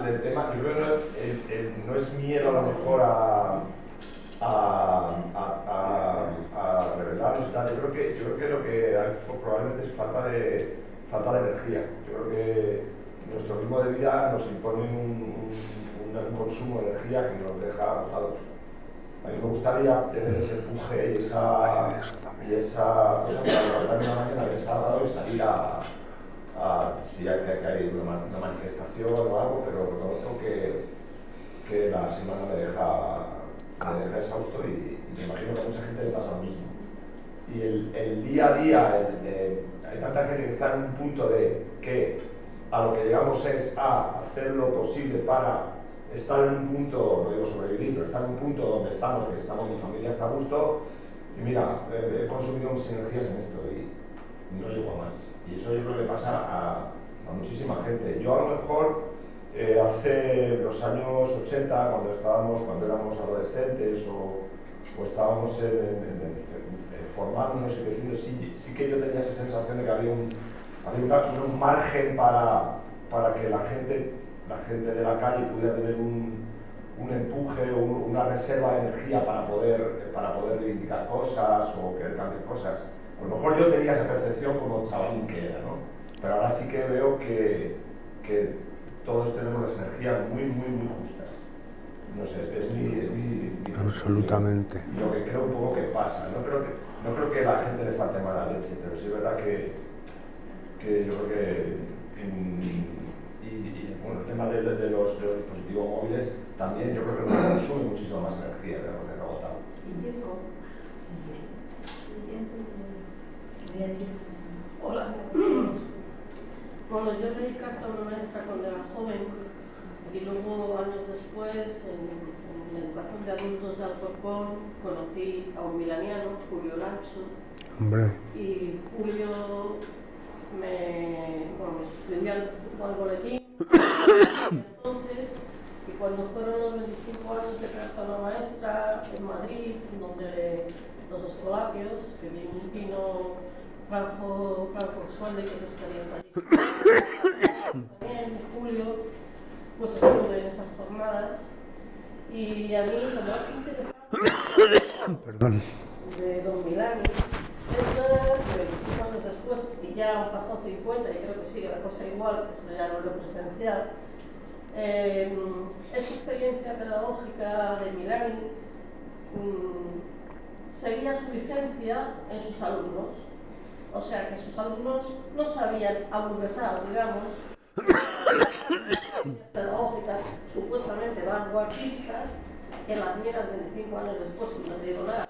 el tema, yo creo que no es miedo a lo mejor a revelarnos y tal. Yo creo que lo que hay probablemente es falta de energía. Yo creo que nuestro ritmo de vida nos impone un consumo de energía que nos deja agotados. A mí me gustaría tener ese empuje y esa cosa para levantarme una mañana del sábado y salir si hay una manifestación o algo, pero reconozco que la semana me deja exhausto y me imagino que a mucha gente le pasa lo mismo. Y el día a día, hay tanta gente que está en un punto de que a lo que llegamos es a hacer lo posible para estar en un punto, no digo sobrevivir, pero estar en un punto donde estamos, mi familia está a gusto, y mira, he consumido mis energías en esto y no llego a más. Y eso yo creo que pasa a muchísima gente. Yo a lo mejor hace los años 80, cuando éramos adolescentes o estábamos formándonos y creciendo, sí que yo tenía esa sensación de que había un margen para que la gente de la calle pudiera tener un empuje o una reserva de energía para poder reivindicar cosas o querer cambiar cosas. A lo mejor yo tenía esa percepción como chavalín que era, ¿no? Pero ahora sí que veo que todos tenemos las energías muy justas. No sé, es mi absolutamente. Lo que creo un poco que pasa. No creo que a la gente le falte mala leche, pero sí es verdad que yo creo que bueno, el tema de los dispositivos móviles también yo creo que nos consume muchísimo más energía de lo que ha agotado. Hola. Bueno, yo leí Carta a una maestra cuando era joven y luego años después en la educación de adultos de Alcorcón conocí a un milaniano, Julio Lancho. Hombre. Y Julio me suscribió al boletín entonces, y cuando fueron los 25 años de Carta a una maestra en Madrid, donde los escolapios, que vino Franco Suárez, que estarías allí también, Julio, pues estuve en esas jornadas y a mí lo más interesante de don Milani es 25 años después, y ya han pasado 50 y creo que sigue la cosa igual, eso ya no lo he presenciado, esa experiencia pedagógica de Milani seguía su vigencia en sus alumnos. O sea que sus alumnos no se habían aburguesado, digamos, pedagógicas supuestamente vanguardistas, que las miras 25 años después y no te digo nada.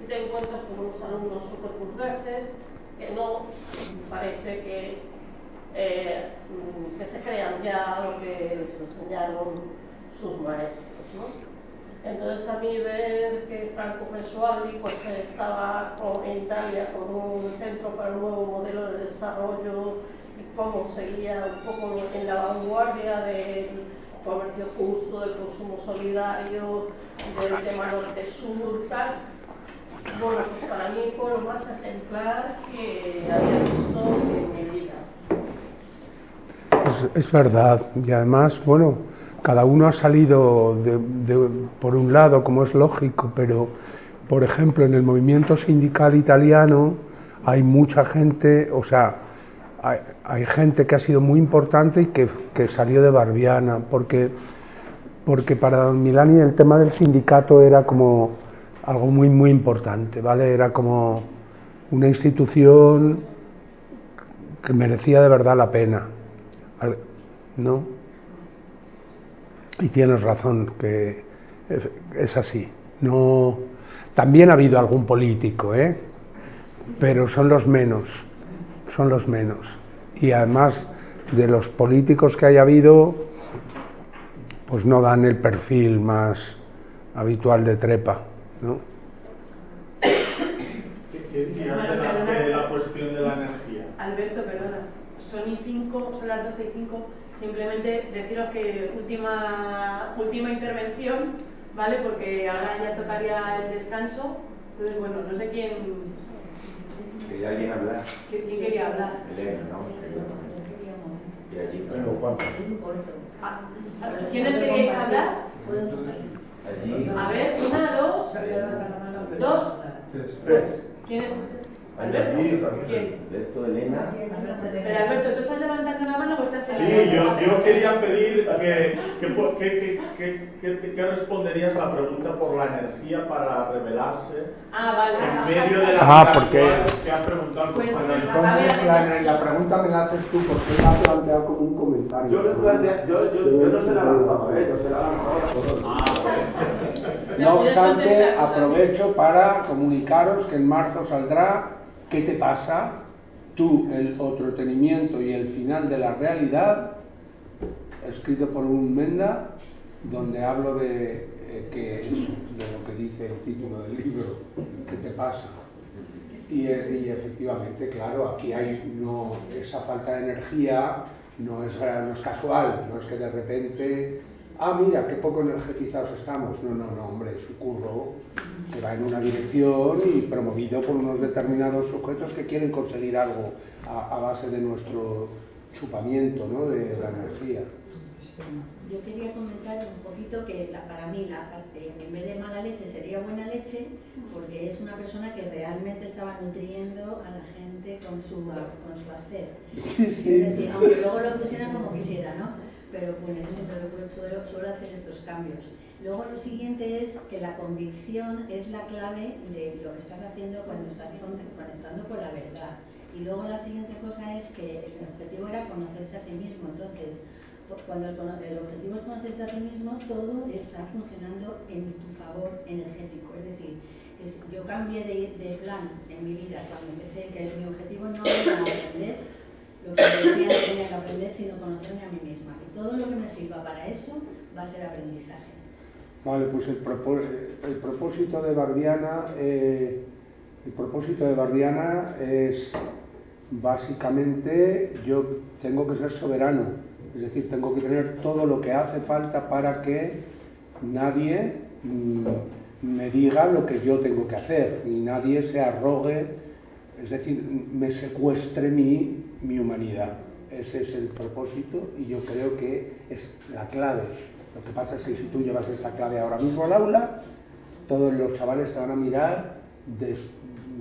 Y te encuentras con unos alumnos súper burgueses que no parece que se crean ya lo que les enseñaron sus maestros, ¿no? Entonces a mí ver que Franco Pensuali pues estaba en Italia con un centro para un nuevo modelo de desarrollo y cómo seguía un poco en la vanguardia del comercio justo, del consumo solidario, del tema norte-sur, tal. Bueno, pues para mí fue lo más ejemplar que había visto en mi vida. Es verdad, y además, bueno, cada uno ha salido por un lado, como es lógico, pero, por ejemplo, en el movimiento sindical italiano hay mucha gente, o sea, hay gente que ha sido muy importante y que salió de Barbiana, porque para don Milani el tema del sindicato era como algo muy, muy importante, ¿vale? Era como una institución que merecía de verdad la pena, ¿no? Y tienes razón, que es así. No, también ha habido algún político, pero son los menos. Y además de los políticos que haya habido, pues no dan el perfil más habitual de Trepa, ¿no? ¿Qué decías de la cuestión de la energía? Alberto, perdona, son las 12:05. Simplemente deciros que última intervención, ¿vale? Porque ahora ya tocaría el descanso. Entonces, bueno, no sé quién... ¿Quería alguien hablar? ¿Quién quería hablar? Elena, ¿no? Y allí. ¿Quiénes queríais hablar? Allí. A ver, una, dos. Pues, ¿quién es? ¿Alberto? ¿Quién? Alberto, Elena. Pero Alberto, ¿tú estás levantando la mano o estás en Sí, yo quería pedir que responderías a la pregunta por la energía para revelarse. Vale. En medio de la porque que has preguntado. Pues, entonces la pregunta me la haces tú, porque la has planteado como un comentario. Yo no se la he lanzado, yo se la he lanzado a todos. No obstante, aprovecho para comunicaros que en marzo saldrá ¿Qué te pasa? Tú, el entretenimiento y el final de la realidad, escrito por un Menda, donde hablo de lo que dice el título del libro, ¿qué te pasa? Y efectivamente, claro, aquí hay esa falta de energía no es casual, no es que de repente, mira, qué poco energetizados estamos. No, hombre, es un curro que va en una dirección y promovido por unos determinados sujetos que quieren conseguir algo a base de nuestro chupamiento, ¿no?, de la energía. Yo quería comentar un poquito que para mí en vez de mala leche sería buena leche, porque es una persona que realmente estaba nutriendo a la gente con su hacer. Sí. Es decir, aunque luego lo pusieran como quisiera, ¿no? Pero bueno, yo siempre suelo hacer estos cambios. Luego lo siguiente es que la convicción es la clave de lo que estás haciendo cuando estás conectando con la verdad. Y luego la siguiente cosa es que el objetivo era conocerse a sí mismo. Entonces, cuando el objetivo es conocerte a ti mismo, todo está funcionando en tu favor energético. Es decir, que yo cambié de plan en mi vida cuando empecé, que mi objetivo no era aprender lo que decía que tenía que aprender, sino conocerme a mí misma. Y todo lo que me sirva para eso va a ser aprendizaje. Vale, pues el propósito de Barbiana es básicamente yo tengo que ser soberano, es decir, tengo que tener todo lo que hace falta para que nadie me diga lo que yo tengo que hacer, ni nadie se arrogue, es decir, me secuestre mi humanidad. Ese es el propósito y yo creo que es la clave. Lo que pasa es que si tú llevas esta clave ahora mismo al aula, todos los chavales te van a mirar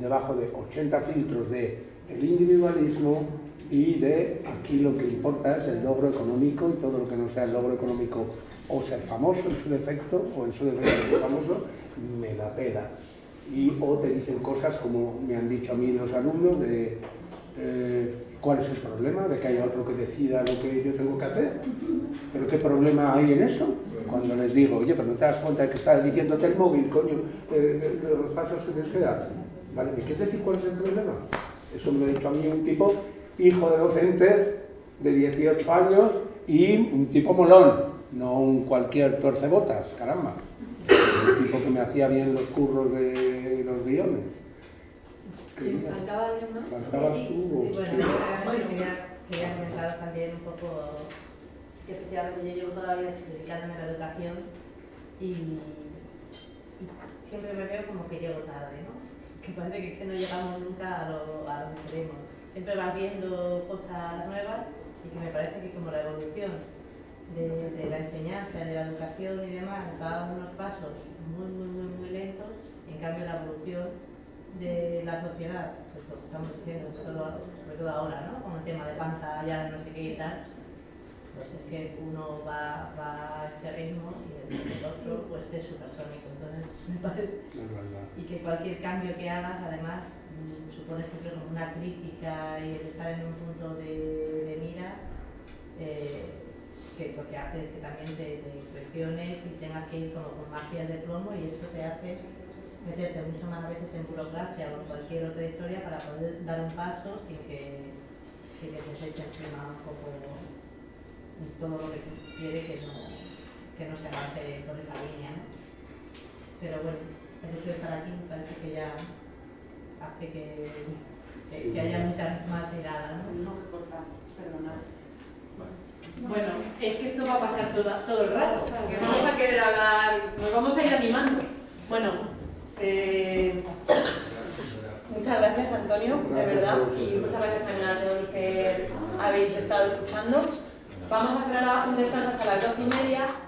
debajo de 80 filtros de el individualismo y de aquí lo que importa es el logro económico, y todo lo que no sea el logro económico o ser famoso en su defecto, o en su defecto ser famoso, me la pela. O te dicen cosas como me han dicho a mí los alumnos de ¿cuál es el problema? De que haya otro que decida lo que yo tengo que hacer. ¿Pero qué problema hay en eso? Cuando les digo, oye, pero no te das cuenta de que estás diciéndote el móvil, coño, de los pasos que tienes que dar. ¿Vale? ¿Me quieres decir cuál es el problema? Eso me lo ha dicho a mí un tipo, hijo de docentes, de 18 años, y un tipo molón, no un cualquier torcebotas, caramba. Un tipo que me hacía bien los curros de los guiones. ¿Faltaba alguien más? ¿Faltabas tú? Sí, bueno, quería comentaros también un poco que efectivamente yo llevo toda la vida dedicándome a la educación y siempre me veo como que llego tarde, ¿no? Que parece que no llegamos nunca a lo que queremos. Siempre vas viendo cosas nuevas y que me parece que como la evolución de la enseñanza, de la educación y demás va a unos pasos muy lentos, en cambio la evolución de la sociedad, pues lo que estamos diciendo, sobre todo ahora, ¿no? Con el tema de pantalla, no sé qué y tal, pues es que uno va a este ritmo y el otro pues es supersónico. Entonces me parece y que cualquier cambio que hagas además supone siempre como una crítica y el estar en un punto de mira que lo que hace es que también te impresiones y tengas que ir como con más piel de plomo, y eso te hace meterte mucho más a veces en burocracia o en cualquier otra historia para poder dar un paso sin que te eche encima un poco todo lo que tú quieres que no se avance por esa línea, ¿no? Pero bueno, el hecho de estar aquí me parece que ya hace que haya muchas más miradas, ¿no? No, que cortar, perdonad. Bueno, es que esto va a pasar todo el rato, que vamos a querer hablar, nos vamos a ir animando. Bueno, muchas gracias, Antonio, de verdad, y muchas gracias también a todos los que habéis estado escuchando. Vamos a hacer ahora un descanso hasta las 12:30.